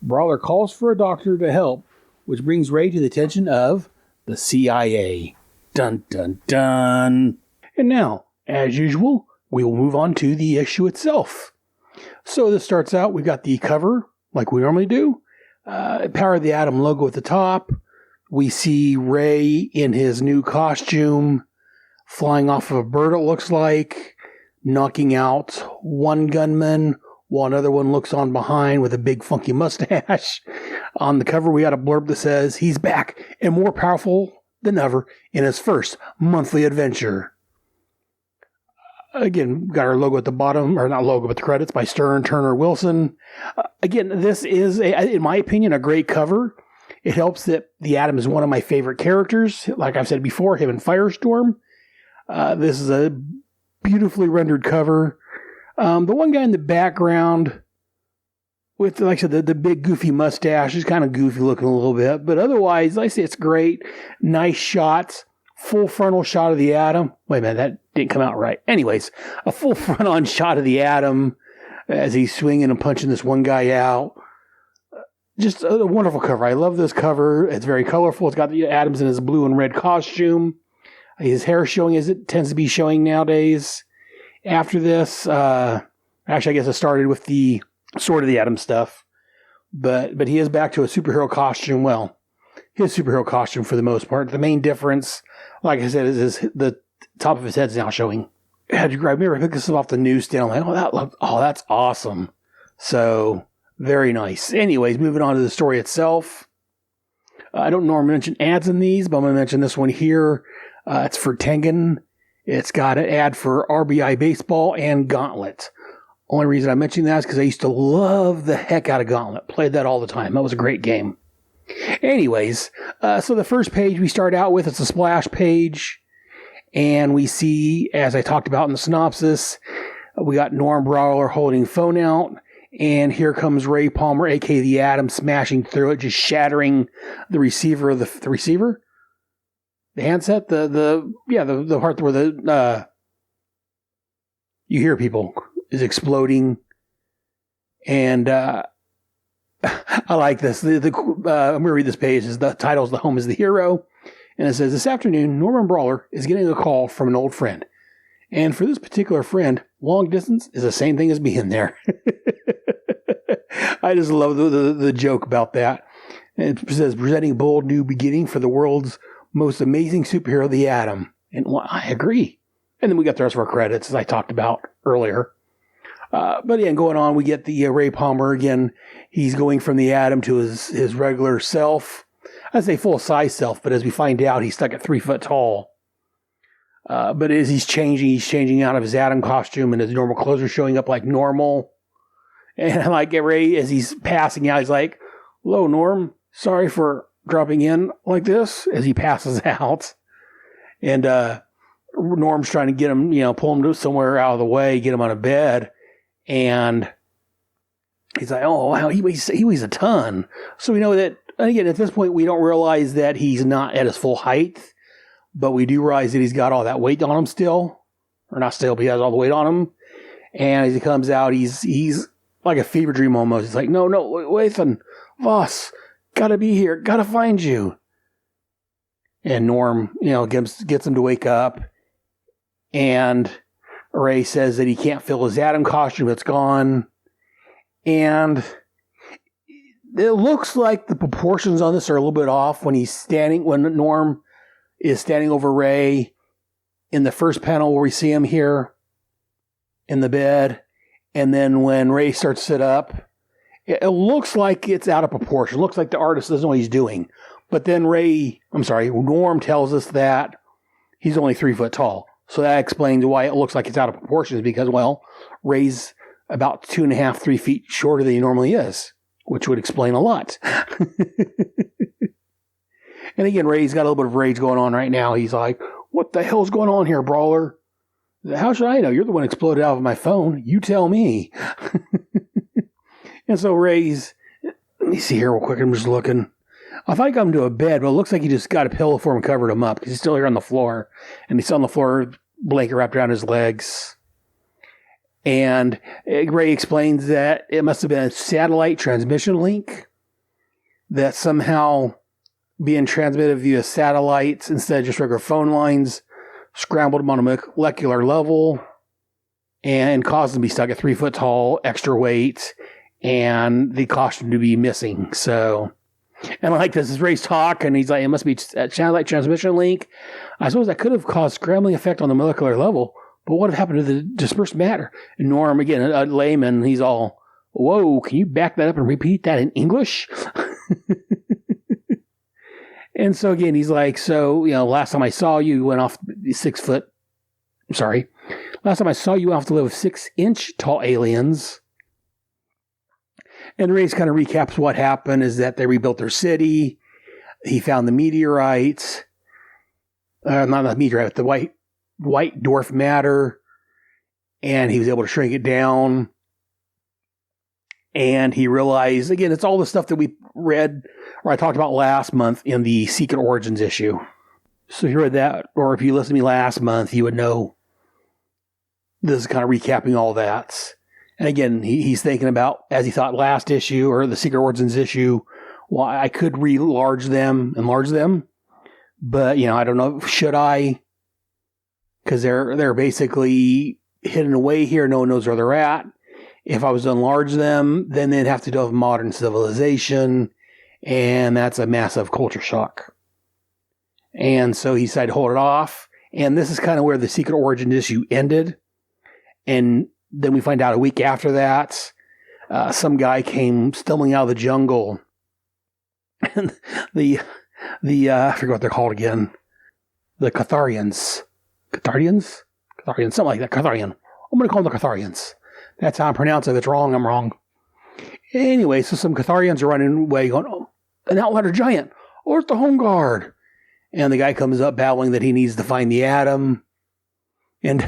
Brawler calls for a doctor to help, which brings Ray to the attention of the CIA. Dun dun dun. And now, as usual, we will move on to the issue itself. So this starts out, we've got the cover, like we normally do. Power of the Atom logo at the top. We see Ray in his new costume, flying off of a bird, it looks like, knocking out one gunman, while another one looks on behind with a big funky mustache. On the cover, we got a blurb that says, he's back and more powerful than ever in his first monthly adventure. Again, got our logo at the bottom, or not logo, but the credits by Stern, Turner, Wilson. Again, this is, in my opinion, a great cover. It helps that the Atom is one of my favorite characters. Like I've said before, him and Firestorm. This is a beautifully rendered cover. The one guy in the background with, like I said, the big goofy mustache is kind of goofy looking a little bit. But otherwise, like I say, it's great. Nice shots. Full frontal shot of the Atom. Wait a minute, that didn't come out right. Anyways, a full front-on shot of the Atom as he's swinging and punching this one guy out. Just a wonderful cover. I love this cover. It's very colorful. It's got the Atom's in his blue and red costume. His hair showing as it tends to be showing nowadays. After this, actually, I guess it started with the Sword of the Atom stuff. But he is back to a superhero costume. Well, his superhero costume for the most part. The main difference, like I said, is the top of his head's now showing. I remember I picked this up off the newsstand. I'm like, that's awesome. So, very nice. Anyways, moving on to the story itself. I don't normally mention ads in these, but I'm going to mention this one here. It's for Tengen. It's got an ad for RBI Baseball and Gauntlet. Only reason I'm mentioning that is because I used to love the heck out of Gauntlet. Played that all the time. That was a great game. Anyways, so the first page we start out with, it's a splash page. And we see, as I talked about in the synopsis, we got Norm Brawler holding phone out. And here comes Ray Palmer, a.k.a. the Atom, smashing through it, just shattering the receiver of the receiver? The handset? The part where the you hear people is exploding. And I like this. I'm going to read this page. The title is The Home is the Hero. And it says, this afternoon, Norman Brawler is getting a call from an old friend. And for this particular friend, long distance is the same thing as being there. I just love the joke about that. And it says, presenting a bold new beginning for the world's most amazing superhero, the Atom. And I agree. And then we got the rest of our credits, as I talked about earlier. But again, going on, we get the Ray Palmer again. He's going from the Atom to his regular self. I'd say full-size self, but as we find out, he's stuck at 3 foot tall. But as he's changing out of his Atom costume, and his normal clothes are showing up like normal. And I like Ray, as he's passing out, he's like, hello, Norm. Sorry for dropping in like this, as he passes out. And Norm's trying to get him, pull him to somewhere out of the way, get him on a bed. And he's like, oh, wow, he weighs a ton. So we know that, and again, at this point, we don't realize that he's not at his full height. But we do realize that he's got all that weight on him still. Or not still, but he has all the weight on him. And as he comes out, he's like a fever dream almost. He's like, no, Lathan, Voss, gotta be here, gotta find you. And Norm, gets him to wake up. And Ray says that he can't fill his Atom costume, it's gone. And it looks like the proportions on this are a little bit off when Norm is standing over Ray in the first panel where we see him here in the bed. And then when Ray starts to sit up, it looks like it's out of proportion. It looks like the artist doesn't know what he's doing. But then Norm tells us that he's only 3 foot tall. So that explains why it looks like it's out of proportion, because, Ray's about 2.5, 3 feet shorter than he normally is, which would explain a lot. And again, Ray's got a little bit of rage going on right now. He's like, what the hell's going on here, Brawler? How should I know? You're the one who exploded out of my phone. You tell me. And so Ray's, let me see here real quick. I'm just looking. I thought he got him to a bed, but it looks like he just got a pillow for him and covered him up, because he's still here on the floor. And he's on the floor, blanket wrapped around his legs. And Ray explains that it must have been a satellite transmission link that somehow being transmitted via satellites instead of just regular phone lines scrambled him on a molecular level and caused him to be stuck at 3 foot tall, extra weight, and the costume to be missing. So, and I like this, as Ray's talk, and he's like, it must be a satellite transmission link. I suppose that could have caused scrambling effect on the molecular level, but what had happened to the dispersed matter? And Norm, again, a layman, he's all, whoa, can you back that up and repeat that in English? And so again, he's like, last time I saw you, went off 6 foot. Last time I saw you, off to live with 6-inch tall aliens. And Ray's kind of recaps what happened is that they rebuilt their city, he found the meteorite, not the meteorite, the white dwarf matter, and he was able to shrink it down. And he realized, again, it's all the stuff that we read, or I talked about last month in the Secret Origins issue. So if you read that, or if you listened to me last month, you would know this is kind of recapping all that. And again, he's thinking about, as he thought last issue, or the Secret Origins issue, well, I could enlarge them. But, I don't know, should I? Because they're basically hidden away here. No one knows where they're at. If I was to enlarge them, then they'd have to deal with modern civilization, and that's a massive culture shock. And so he decided to hold it off, and this is kind of where the Secret Origin issue ended. And then we find out a week after that, some guy came stumbling out of the jungle, and I forget what they're called again, the Catharians, something like that, Catharian. I'm going to call them the Catharians. That's how I pronounce it. If it's wrong, I'm wrong. Anyway, so some Catharians are running away going, oh, an Outlander giant. Oh, it's the Home Guard. And the guy comes up babbling that he needs to find the atom. And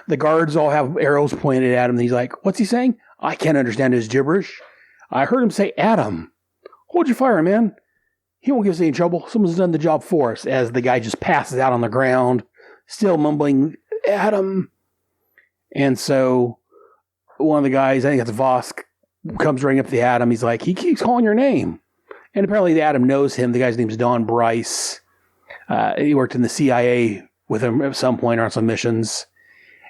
the guards all have arrows pointed at him. And he's like, what's he saying? I can't understand his gibberish. I heard him say atom. Hold your fire, man. He won't give us any trouble. Someone's done the job for us. As the guy just passes out on the ground, still mumbling, atom. And so one of the guys, I think it's Vosk, comes running up to the Atom. He's like, he keeps calling your name. And apparently the Atom knows him. The guy's name is Don Bryce. He worked in the CIA with him at some point on some missions.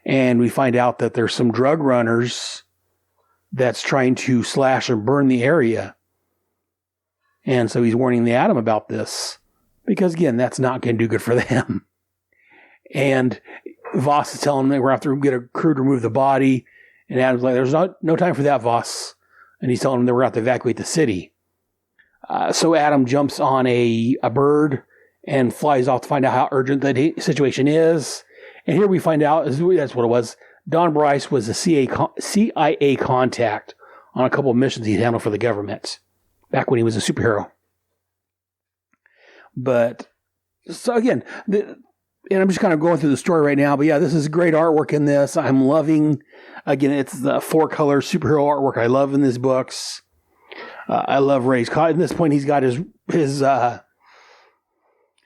And we find out that there's some drug runners that's trying to slash and burn the area. And so he's warning the Atom about this. Because, again, that's not going to do good for them. And Voss is telling him that we're going to have to get a crew to remove the body. And Adam's like, there's no time for that, Voss. And he's telling him that we're going to have to evacuate the city. So Adam jumps on a bird and flies off to find out how urgent the situation is. And here we find out, that's what it was, Don Bryce was a CIA contact on a couple of missions he'd handled for the government back when he was a superhero. But, so again, and I'm just kind of going through the story right now, but yeah, this is great artwork in this. I'm loving, again, it's the 4-color superhero artwork I love in these books. I love Ray's, at this point he's got his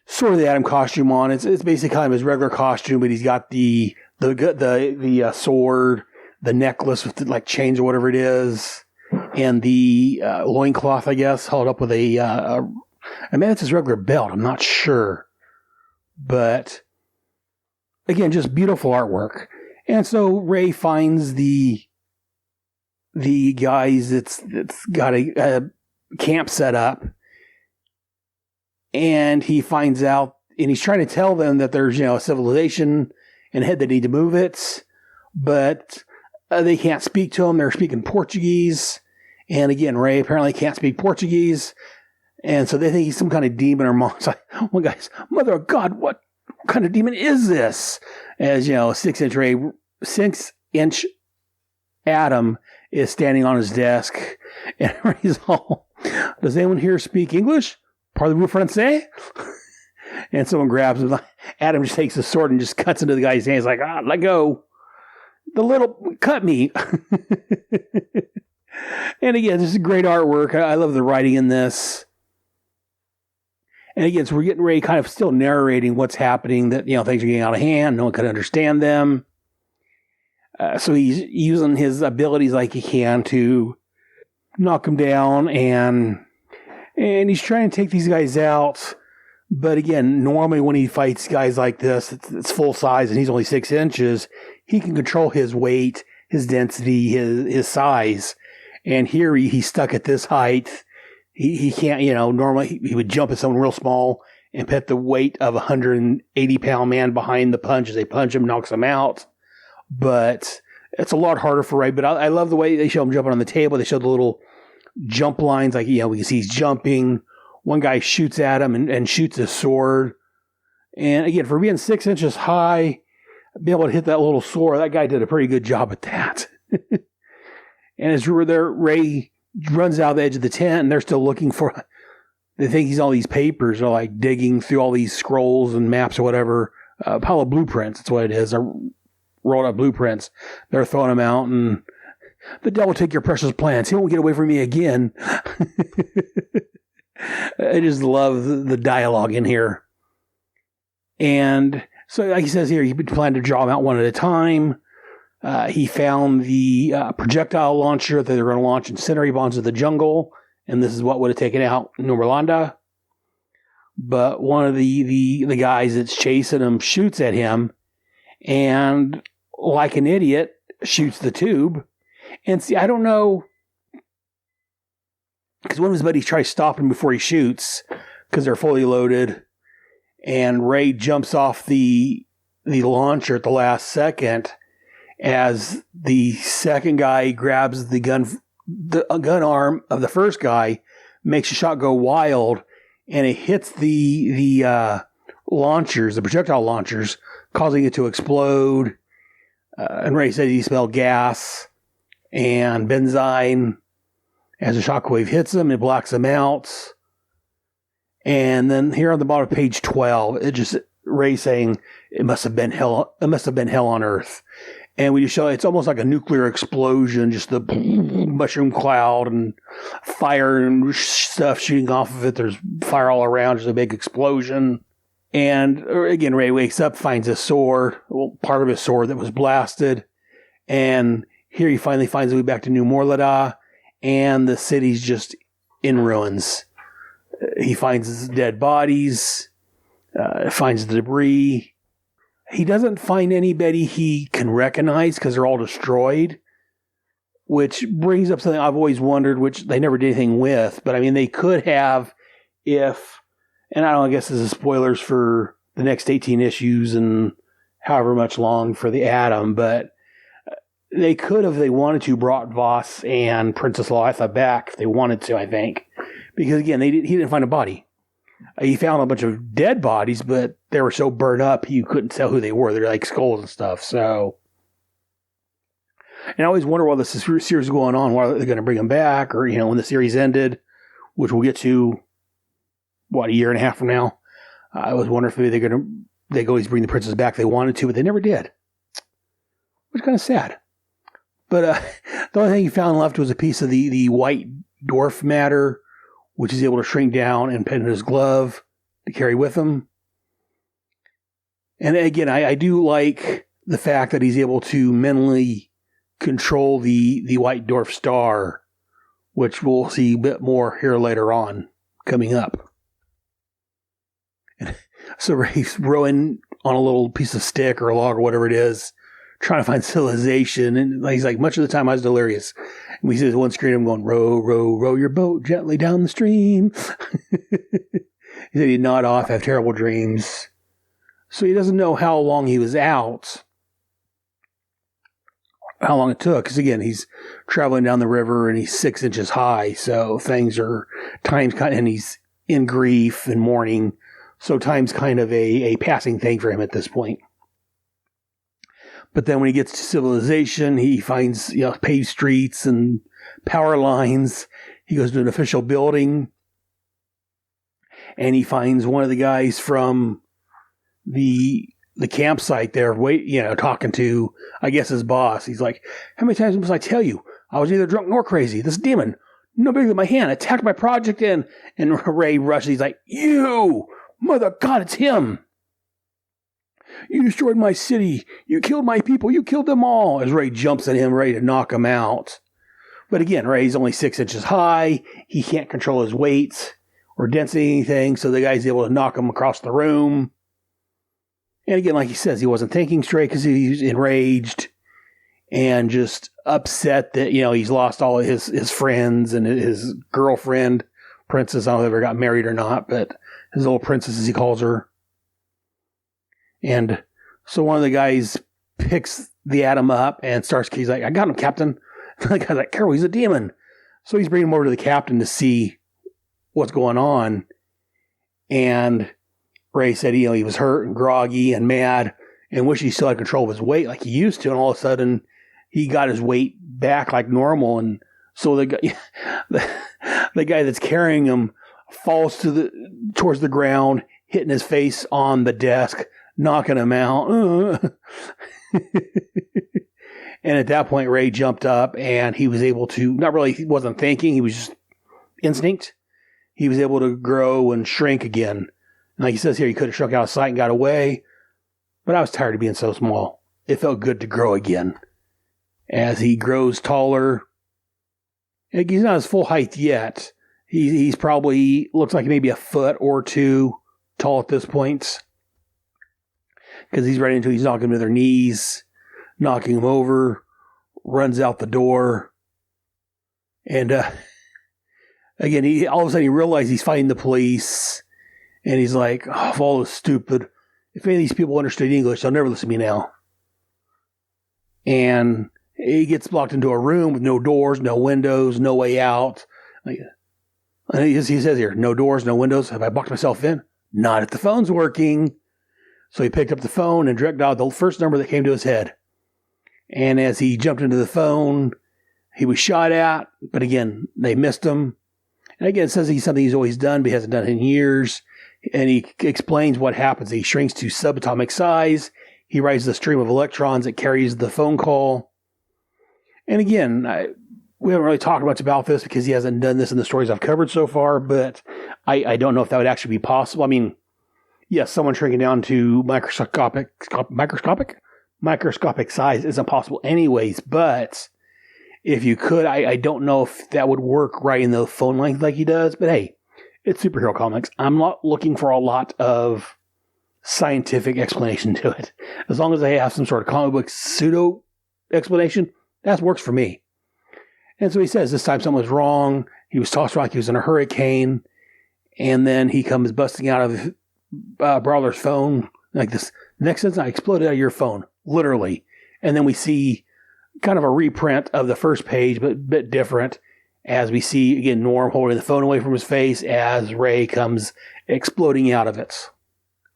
Sword of the Atom costume on. It's basically kind of his regular costume, but he's got the sword, the necklace with the, like chains or whatever it is, and the loincloth, I guess, held up with I mean, it's his regular belt. I'm not sure. But again, just beautiful artwork. And so Ray finds the guys that's got a camp set up, and he finds out, and he's trying to tell them that there's, a civilization and head that need to move it, but they can't speak to him. They're speaking Portuguese. And again, Ray apparently can't speak Portuguese. And so they think he's some kind of demon or monster. One guy's, Mother of God, what kind of demon is this? As, 6-inch Adam is standing on his desk. And Ray's all, does anyone here speak English? Parlez-vous français? And someone grabs him. Adam just takes the sword and just cuts into the guy's hand. He's like, let go. Cut me. And again, this is great artwork. I love the writing in this. And again, so we're getting Ray kind of still narrating what's happening, that, things are getting out of hand. No one can understand them. So he's using his abilities like he can to knock them down, and he's trying to take these guys out. But again, normally when he fights guys like this, it's full size and he's only 6 inches. He can control his weight, his density, his size. And here he's stuck at this height. He can't, normally he would jump at someone real small and put the weight of a 180-pound man behind the punch. As they punch him, knocks him out. But it's a lot harder for Ray. But I love the way they show him jumping on the table. They show the little jump lines, like, we can see he's jumping. One guy shoots at him and shoots his sword. And again, for being 6 inches high, being able to hit that little sword, that guy did a pretty good job at that. And as Ray runs out of the edge of the tent, and they're still looking for, they think he's all these papers, are like digging through all these scrolls and maps or whatever, a pile of blueprints. That's what it is. Rolled up blueprints. They're throwing them out, and the devil take your precious plants. He won't get away from me again. I just love the dialogue in here. And so, like he says here, he planned to draw them out one at a time. He found the projectile launcher that they're going to launch incendiary bombs in the jungle, and this is what would have taken out Numberlanda. But one of the guys that's chasing him shoots at him, and like an idiot, shoots the tube. And see, I don't know, because one of his buddies tries to stop him before he shoots, because they're fully loaded, and Ray jumps off the launcher at the last second, as the second guy grabs the gun arm of the first guy, makes the shot go wild, and it hits the launchers, the projectile launchers, causing it to explode. And Ray said he smelled gas and benzine. As a shockwave hits him, it blacks him out. And then here on the bottom of page 12, it just Ray saying it must have been hell. It must have been hell on Earth. And we just show it's almost like a nuclear explosion, just the mushroom cloud and fire and stuff shooting off of it. There's fire all around, just a big explosion. And again, Ray wakes up, finds a sword, well, part of his sword that was blasted. And here he finally finds his way back to New Morlada, and the city's just in ruins. He finds his dead bodies, finds the debris. He doesn't find anybody he can recognize because they're all destroyed, which brings up something I've always wondered, which they never did anything with. But I mean, they could have if, and I don't know, I guess this is spoilers for the next 18 issues and however much long for the Atom, but they could have, if they wanted to, brought Voss and Princess Lolitha back if they wanted to, I think. Because again, he didn't find a body. He found a bunch of dead bodies, but they were so burned up you couldn't tell who they were. They're like skulls and stuff. So, and I always wonder while this series is going on, why they're going to bring them back, or when the series ended, which we'll get to, a year and a half from now. I was wondering if maybe they always bring the princess back if they wanted to, but they never did. It was kind of sad. But the only thing he found left was a piece of the white dwarf matter, which he's able to shrink down and put in his glove to carry with him. And again, I do like the fact that he's able to mentally control the white dwarf star, which we'll see a bit more here later on coming up. And so Ray's rowing on a little piece of stick or a log or whatever it is, trying to find civilization. And he's like, much of the time I was delirious. And we see this one screen, I'm going, row, row, row your boat gently down the stream. He said he'd nod off, have terrible dreams. So he doesn't know how long he was out, how long it took. Because again, he's traveling down the river and he's 6 inches high. So time's kind of, and he's in grief and mourning. So time's kind of a passing thing for him at this point. But then when he gets to civilization, he finds, paved streets and power lines. He goes to an official building and he finds one of the guys from the campsite there, talking to, I guess, his boss. He's like, how many times must I tell you? I was neither drunk nor crazy. This demon, no bigger than my hand, attacked my project and Ray rushes. He's like, you, mother God, it's him. You destroyed my city. You killed my people. You killed them all. As Ray jumps at him, ready to knock him out. But again, Ray's only 6 inches high. He can't control his weight or density or anything. So the guy's able to knock him across the room. And again, like he says, he wasn't thinking straight because he's enraged and just upset that, he's lost all of his friends and his girlfriend, Princess. I don't know if they ever got married or not, but his little princess, as he calls her. And so one of the guys picks the Atom up and he's like, I got him, Captain. And the guy's like, Carol, he's a demon. So he's bringing him over to the captain to see what's going on. And Ray said, he was hurt and groggy and mad and wished he still had control of his weight like he used to. And all of a sudden he got his weight back like normal. And so the guy that's carrying him falls towards the ground, hitting his face on the desk, knocking him out. And at that point, Ray jumped up and he was able to, he wasn't thinking, he was just instinct. He was able to grow and shrink again. And like he says here, he could have shrunk out of sight and got away. But I was tired of being so small. It felt good to grow again. As he grows taller, he's not his full height yet. He's probably, looks like maybe a foot or two tall at this point. Because he's knocking them to their knees, knocking them over, runs out the door. And again, all of a sudden he realizes he's fighting the police. And he's like, oh, all this stupid. If any of these people understood English, they'll never listen to me now. And he gets blocked into a room with no doors, no windows, no way out. And he says here, no doors, no windows. Have I blocked myself in? Not if the phone's working. So he picked up the phone and direct dialed the first number that came to his head. And as he jumped into the phone, he was shot at. But again, they missed him. And again, it says he's something he's always done, but he hasn't done it in years. And he explains what happens. He shrinks to subatomic size. He rises a stream of electrons that carries the phone call. And again, we haven't really talked much about this because he hasn't done this in the stories I've covered so far, but I don't know if that would actually be possible. I mean, yes, someone shrinking down to microscopic size isn't possible anyways, but if you could, I don't know if that would work right in the phone length like he does, but hey, it's superhero comics. I'm not looking for a lot of scientific explanation to it. As long as they have some sort of comic book pseudo explanation, that works for me. And so he says this time something was wrong. He was tossed around like he was in a hurricane. And then he comes busting out of Brawler's phone like this. Next sentence, I exploded out of your phone. Literally. And then we see kind of a reprint of the first page, but a bit different. As we see, again, Norm holding the phone away from his face as Ray comes exploding out of it.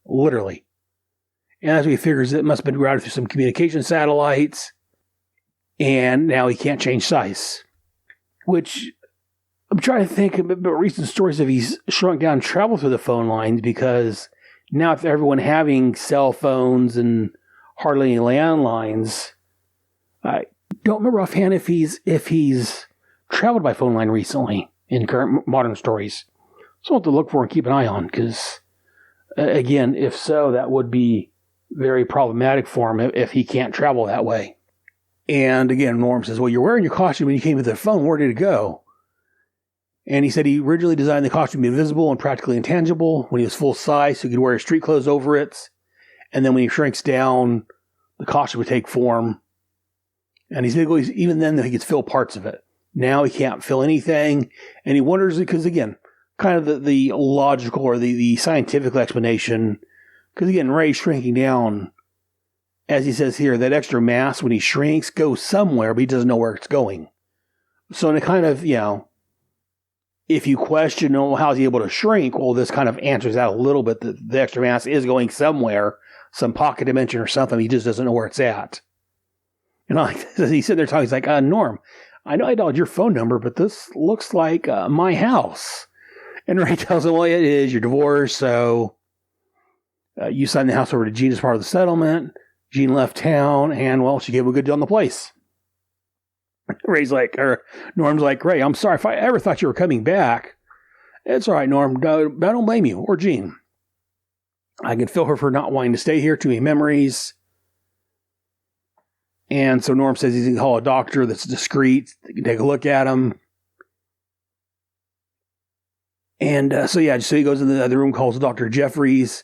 Literally. And as we figures it must have been routed through some communication satellites. And now he can't change size. Which, I'm trying to think about recent stories if he's shrunk down and traveled through the phone lines, because now with everyone having cell phones and hardly any landlines, I don't remember offhand if he's traveled by phone line recently in current modern stories. So I'll have to look for and keep an eye on, because, again, if so, that would be very problematic for him if he can't travel that way. And again, Norm says, well, you're wearing your costume when you came with the phone. Where did it go? And he said he originally designed the costume to be invisible and practically intangible when he was full size, so he could wear his street clothes over it. And then when he shrinks down, the costume would take form. And he's even then he could fill parts of it. Now he can't fill anything. And he wonders, because again, kind of the logical or the scientific explanation, because again, Ray's shrinking down, as he says here, that extra mass when he shrinks goes somewhere, but he doesn't know where it's going. So in a kind of, if you question, how is he able to shrink? Well, this kind of answers that a little bit. The extra mass is going somewhere, some pocket dimension or something. He just doesn't know where it's at. And he's sitting there talking, he's like, Norm, I know I dialed your phone number, but this looks like my house. And Ray tells him, well, it is. You're divorced, so you signed the house over to Jean as part of the settlement. Jean left town, and, well, she gave him a good deal on the place. Norm's like, Ray, I'm sorry if I ever thought you were coming back. It's all right, Norm. I don't blame you, or Jean. I can feel her for not wanting to stay here. Too many memories. And so Norm says he's going to call a doctor that's discreet. They can take a look at him. And so he goes in the other room, calls Dr. Jeffries.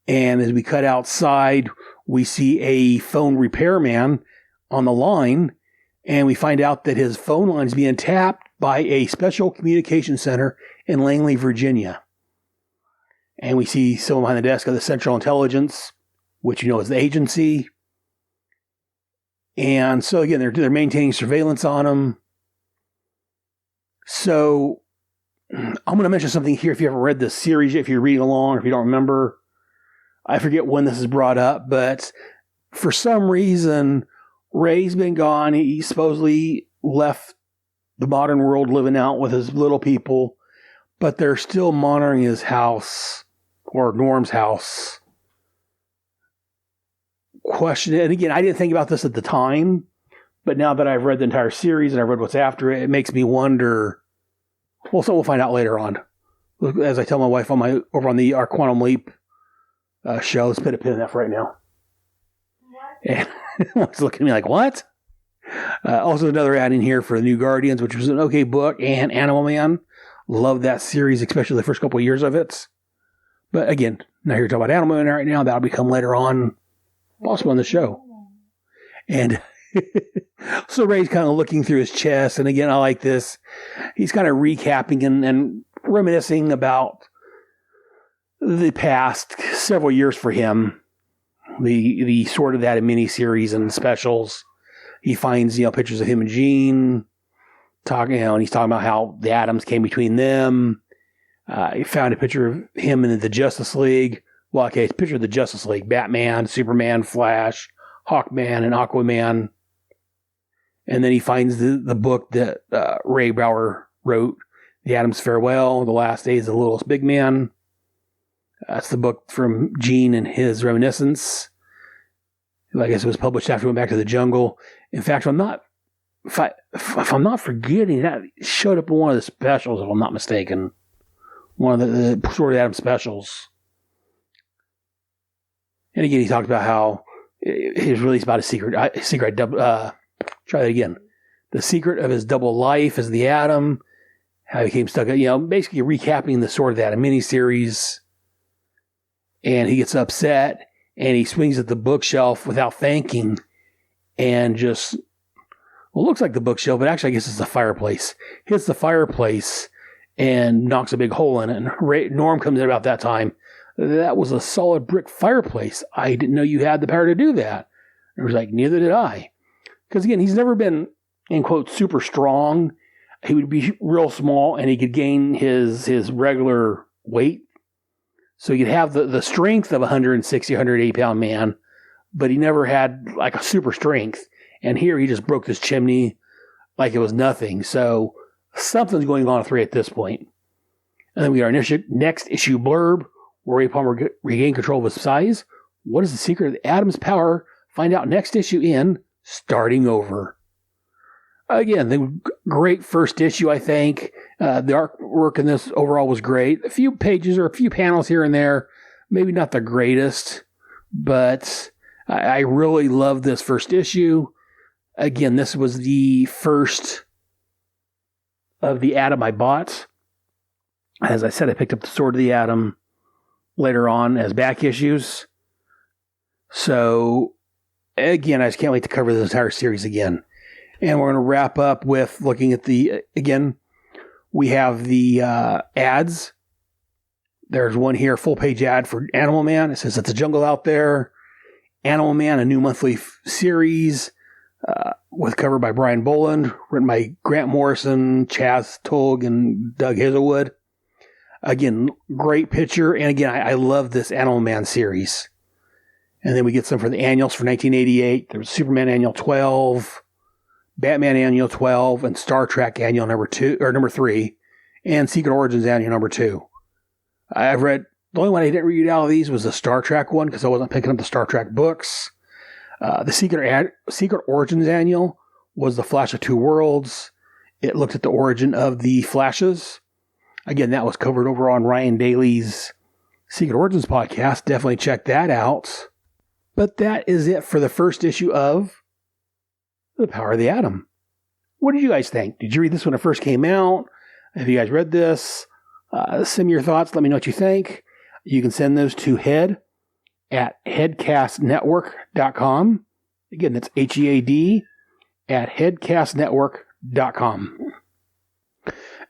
And as we cut outside, we see a phone repairman on the line. And we find out that his phone line is being tapped by a special communication center in Langley, Virginia. And we see someone behind the desk of the Central Intelligence, which is the agency. And so again, they're maintaining surveillance on him. So I'm going to mention something here if you haven't read this series, if you're reading along, or if you don't remember. I forget when this is brought up, but for some reason, Ray's been gone. He supposedly left the modern world living out with his little people. but they're still monitoring his house, or Norm's house. Question it. And again, I didn't think about this at the time, but now that I've read the entire series and I've read what's after it, it makes me wonder. Well, so we'll find out later on. As I tell my wife over on our Quantum Leap show, let's put a pin in that for right now. And she's looking at me like, what? Also, another ad in here for the New Guardians, which was an okay book, and Animal Man. Love that series, especially the first couple of years of it. But again, not here to talk about Animal Man right now. That'll become later on, also on the show. And so Ray's kind of looking through his chest, and again, I like this. He's kind of recapping and reminiscing about the past several years for him. The Sword of the Atom miniseries and specials. He finds, pictures of him and Jean talking, and he's talking about how the atoms came between them. He found a picture of him in the Justice League. Well, okay, it's a picture of the Justice League. Batman, Superman, Flash, Hawkman, and Aquaman. And then he finds the book that Ray Brower wrote, The Atom's Farewell, The Last Days of the Littlest Big Man. That's the book from Gene and his reminiscence. I guess it was published after he went back to the jungle. In fact, if I'm not forgetting, that showed up in one of the specials, if I'm not mistaken. One of the Sword of the Atom specials. And again, he talked about how his release about his secret. Try that again. The secret of his double life as the Atom. How he became stuck. Basically recapping the Sword of the Atom miniseries. And he gets upset, and he swings at the bookshelf without thanking, and just, looks like the bookshelf, but actually I guess it's the fireplace. Hits the fireplace and knocks a big hole in it. And Norm comes in about that time. That was a solid brick fireplace. I didn't know you had the power to do that. And he was like, neither did I. Because again, he's never been, in quotes, super strong. He would be real small, and he could gain his regular weight. So you could have the strength of a 160, 180 pound man, but he never had like a super strength. And here he just broke this chimney like it was nothing. So something's going on with Ray at this point. And then we got our next issue blurb, where Ray Palmer regained control of his size. What is the secret of the Atom's power? Find out next issue in Starting Over. Again, the great first issue, I think. The artwork in this overall was great. A few pages or a few panels here and there, maybe not the greatest, but I really loved this first issue. Again, this was the first of the Atom I bought. As I said, I picked up the Sword of the Atom later on as back issues. So, again, I just can't wait to cover the entire series again. And we're going to wrap up with looking at again, we have the ads. There's one here, full page ad for Animal Man. It says, it's a jungle out there. Animal Man, a new monthly series with cover by Brian Boland, written by Grant Morrison, Chaz Tolg, and Doug Hazelwood. Again, great picture. And again, I love this Animal Man series. And then we get some for the annuals for 1988. There was Superman Annual 12. Batman Annual 12, and Star Trek Annual number 3, and Secret Origins Annual number 2. I've read, the only one I didn't read out of these was the Star Trek one, because I wasn't picking up the Star Trek books. The Secret Origins Annual was the Flash of Two Worlds. It looked at the origin of the Flashes. Again, that was covered over on Ryan Daly's Secret Origins podcast. Definitely check that out. But that is it for the first issue of The Power of the Atom. What did you guys think? Did you read this when it first came out? Have you guys read this? Send me your thoughts. Let me know what you think. You can send those to head@headcastnetwork.com. Again, that's HEAD @headcastnetwork.com.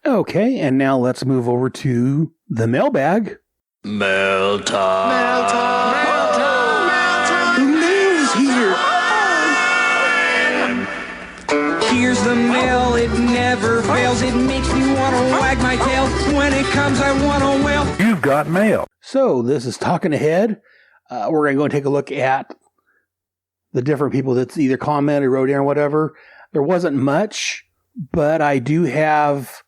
Okay, and now let's move over to the mailbag. Mail time. Mail time. Mail time. The mail's here. Here's the mail, it never fails. It makes me want to wag my tail. When it comes, I want to wail. You've got mail. So, this is Talking Ahead. We're going to go and take a look at the different people that's either commented, wrote in, or whatever. There wasn't much, but I do have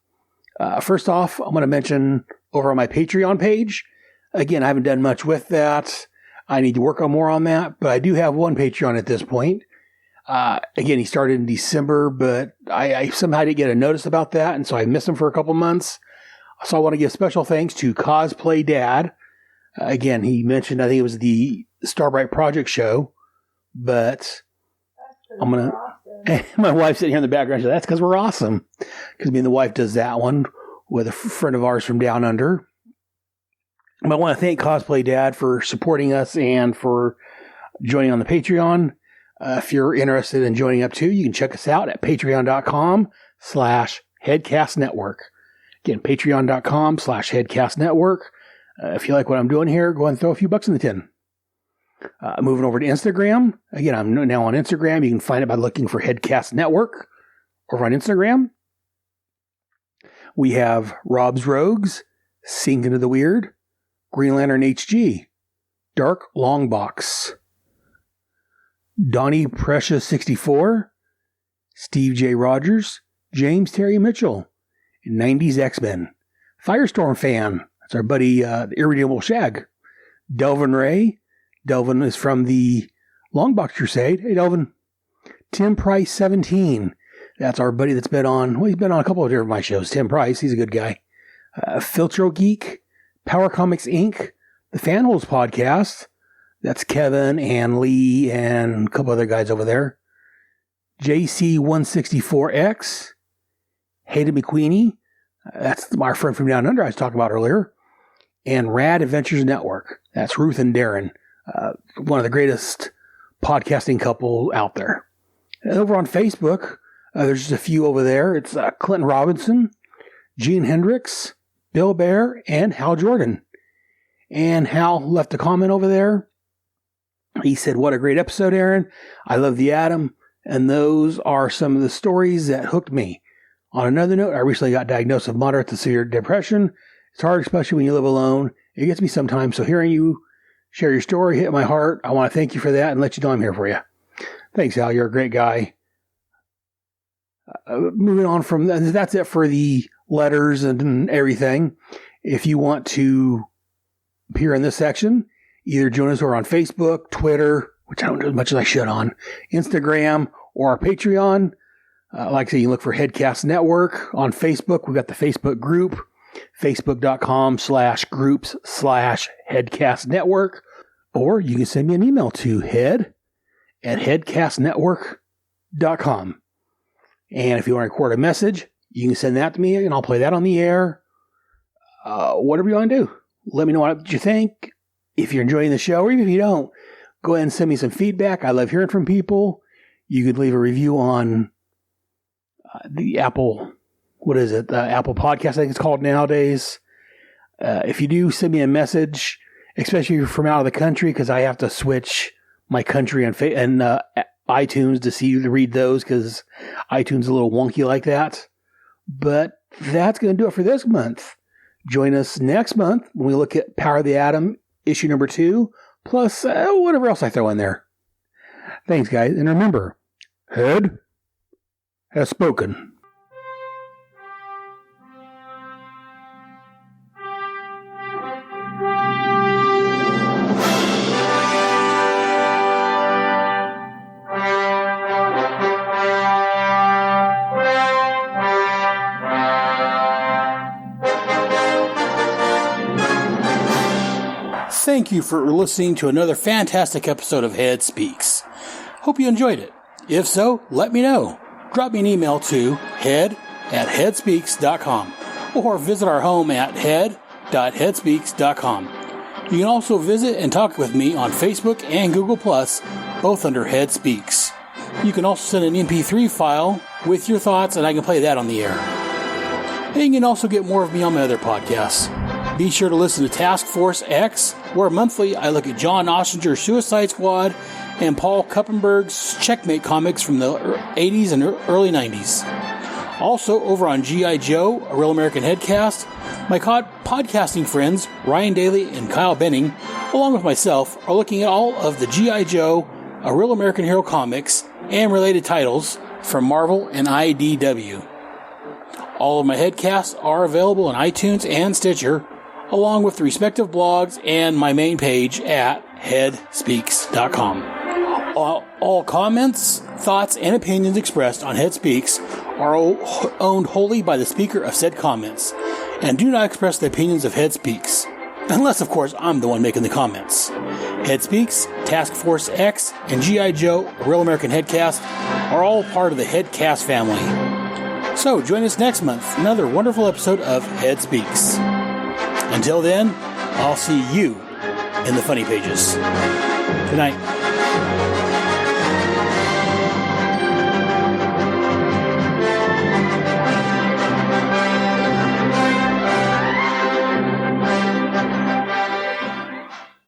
First off, I'm going to mention over on my Patreon page. Again, I haven't done much with that. I need to work on more on that, but I do have one Patreon at this point. Again, he started in December, but I somehow didn't get a notice about that, and so I missed him for a couple months. So I want to give special thanks to Cosplay Dad. Again, he mentioned, I think it was the Starbright Project show, but I'm going to... My wife's sitting here in the background. That's because we're awesome. Because me and the wife does that one with a friend of ours from down under. But I want to thank Cosplay Dad for supporting us and for joining on the Patreon. If you're interested in joining up too, you can check us out at patreon.com/headcastnetwork. Again, patreon.com/headcastnetwork. If you like what I'm doing here, go ahead and throw a few bucks in the tin. Moving over to Instagram. Again, I'm now on Instagram. You can find it by looking for Headcast Network over on Instagram. We have Rob's Rogues, Sink Into the Weird, Green Lantern HG, Dark Longbox, Donnie Precious 64, Steve J. Rogers, James Terry Mitchell, 90s X-Men, Firestorm Fan, that's our buddy, the Irredeemable Shag, Delvin Ray. Delvin is from the Longbox Crusade. Hey, Delvin. Tim Price 17. That's our buddy that's been on, well, he's been on a couple of different my shows. Tim Price, he's a good guy. Filtro Geek, Power Comics Inc., the Fanholes Podcast. That's Kevin and Lee and a couple other guys over there. JC164X, Hayden McQueenie. That's our friend from down under I was talking about earlier. And Rad Adventures Network. That's Ruth and Darren. One of the greatest podcasting couple out there. And over on Facebook, there's just a few over there. It's Clinton Robinson, Gene Hendricks, Bill Bear, and Hal Jordan. And Hal left a comment over there. He said, "What a great episode, Aaron. I love the Atom, and those are some of the stories that hooked me. On another note, I recently got diagnosed with moderate to severe depression. It's hard, especially when you live alone. It gets me sometimes, so hearing you share your story hit my heart. I want to thank you for that and let you know I'm here for you." Thanks, Al. You're a great guy. Moving on from that, that's it for the letters and everything. If you want to appear in this section, either join us over on Facebook, Twitter, which I don't do as much as I should on, Instagram, or our Patreon. Like I say, you can look for Headcast Network. On Facebook, we've got the Facebook group, facebook.com/groups/Headcast Network. Or you can send me an email to head@headcastnetwork.com. And if you want to record a message, you can send that to me and I'll play that on the air. Whatever you want to do. Let me know what you think. If you're enjoying the show, or even if you don't, go ahead and send me some feedback. I love hearing from people. You could leave a review on the Apple, Apple Podcast, I think it's called nowadays. If you do, send me a message, especially if you're from out of the country, because I have to switch my country and iTunes to read those, because iTunes is a little wonky like that. But that's going to do it for this month. Join us next month when we look at Power of the Atom, issue number 2, plus whatever else I throw in there. Thanks, guys. And remember, Head has spoken. Thank you for listening to another fantastic episode of Head Speaks. Hope you enjoyed it. If so, let me know. Drop me an email to head@headspeaks.com or visit our home at head.headspeaks.com. You can also visit and talk with me on Facebook and Google+, both under Head Speaks. You can also send an MP3 file with your thoughts and I can play that on the air. And you can also get more of me on my other podcasts. Be sure to listen to Task Force X, where monthly I look at John Ossinger's Suicide Squad and Paul Kuppenberg's Checkmate comics from the 80s and early 90s. Also, over on G.I. Joe, A Real American Headcast, my podcasting friends Ryan Daly and Kyle Benning, along with myself, are looking at all of the G.I. Joe, A Real American Hero comics, and related titles from Marvel and IDW. All of my headcasts are available on iTunes and Stitcher, along with the respective blogs and my main page at headspeaks.com. All comments, thoughts, and opinions expressed on Head Speaks are owned wholly by the speaker of said comments, and do not express the opinions of Head Speaks. Unless, of course, I'm the one making the comments. Head Speaks, Task Force X, and G.I. Joe, a Real American Headcast, are all part of the Headcast family. So, join us next month for another wonderful episode of Head Speaks. Until then, I'll see you in the funny pages. Good night.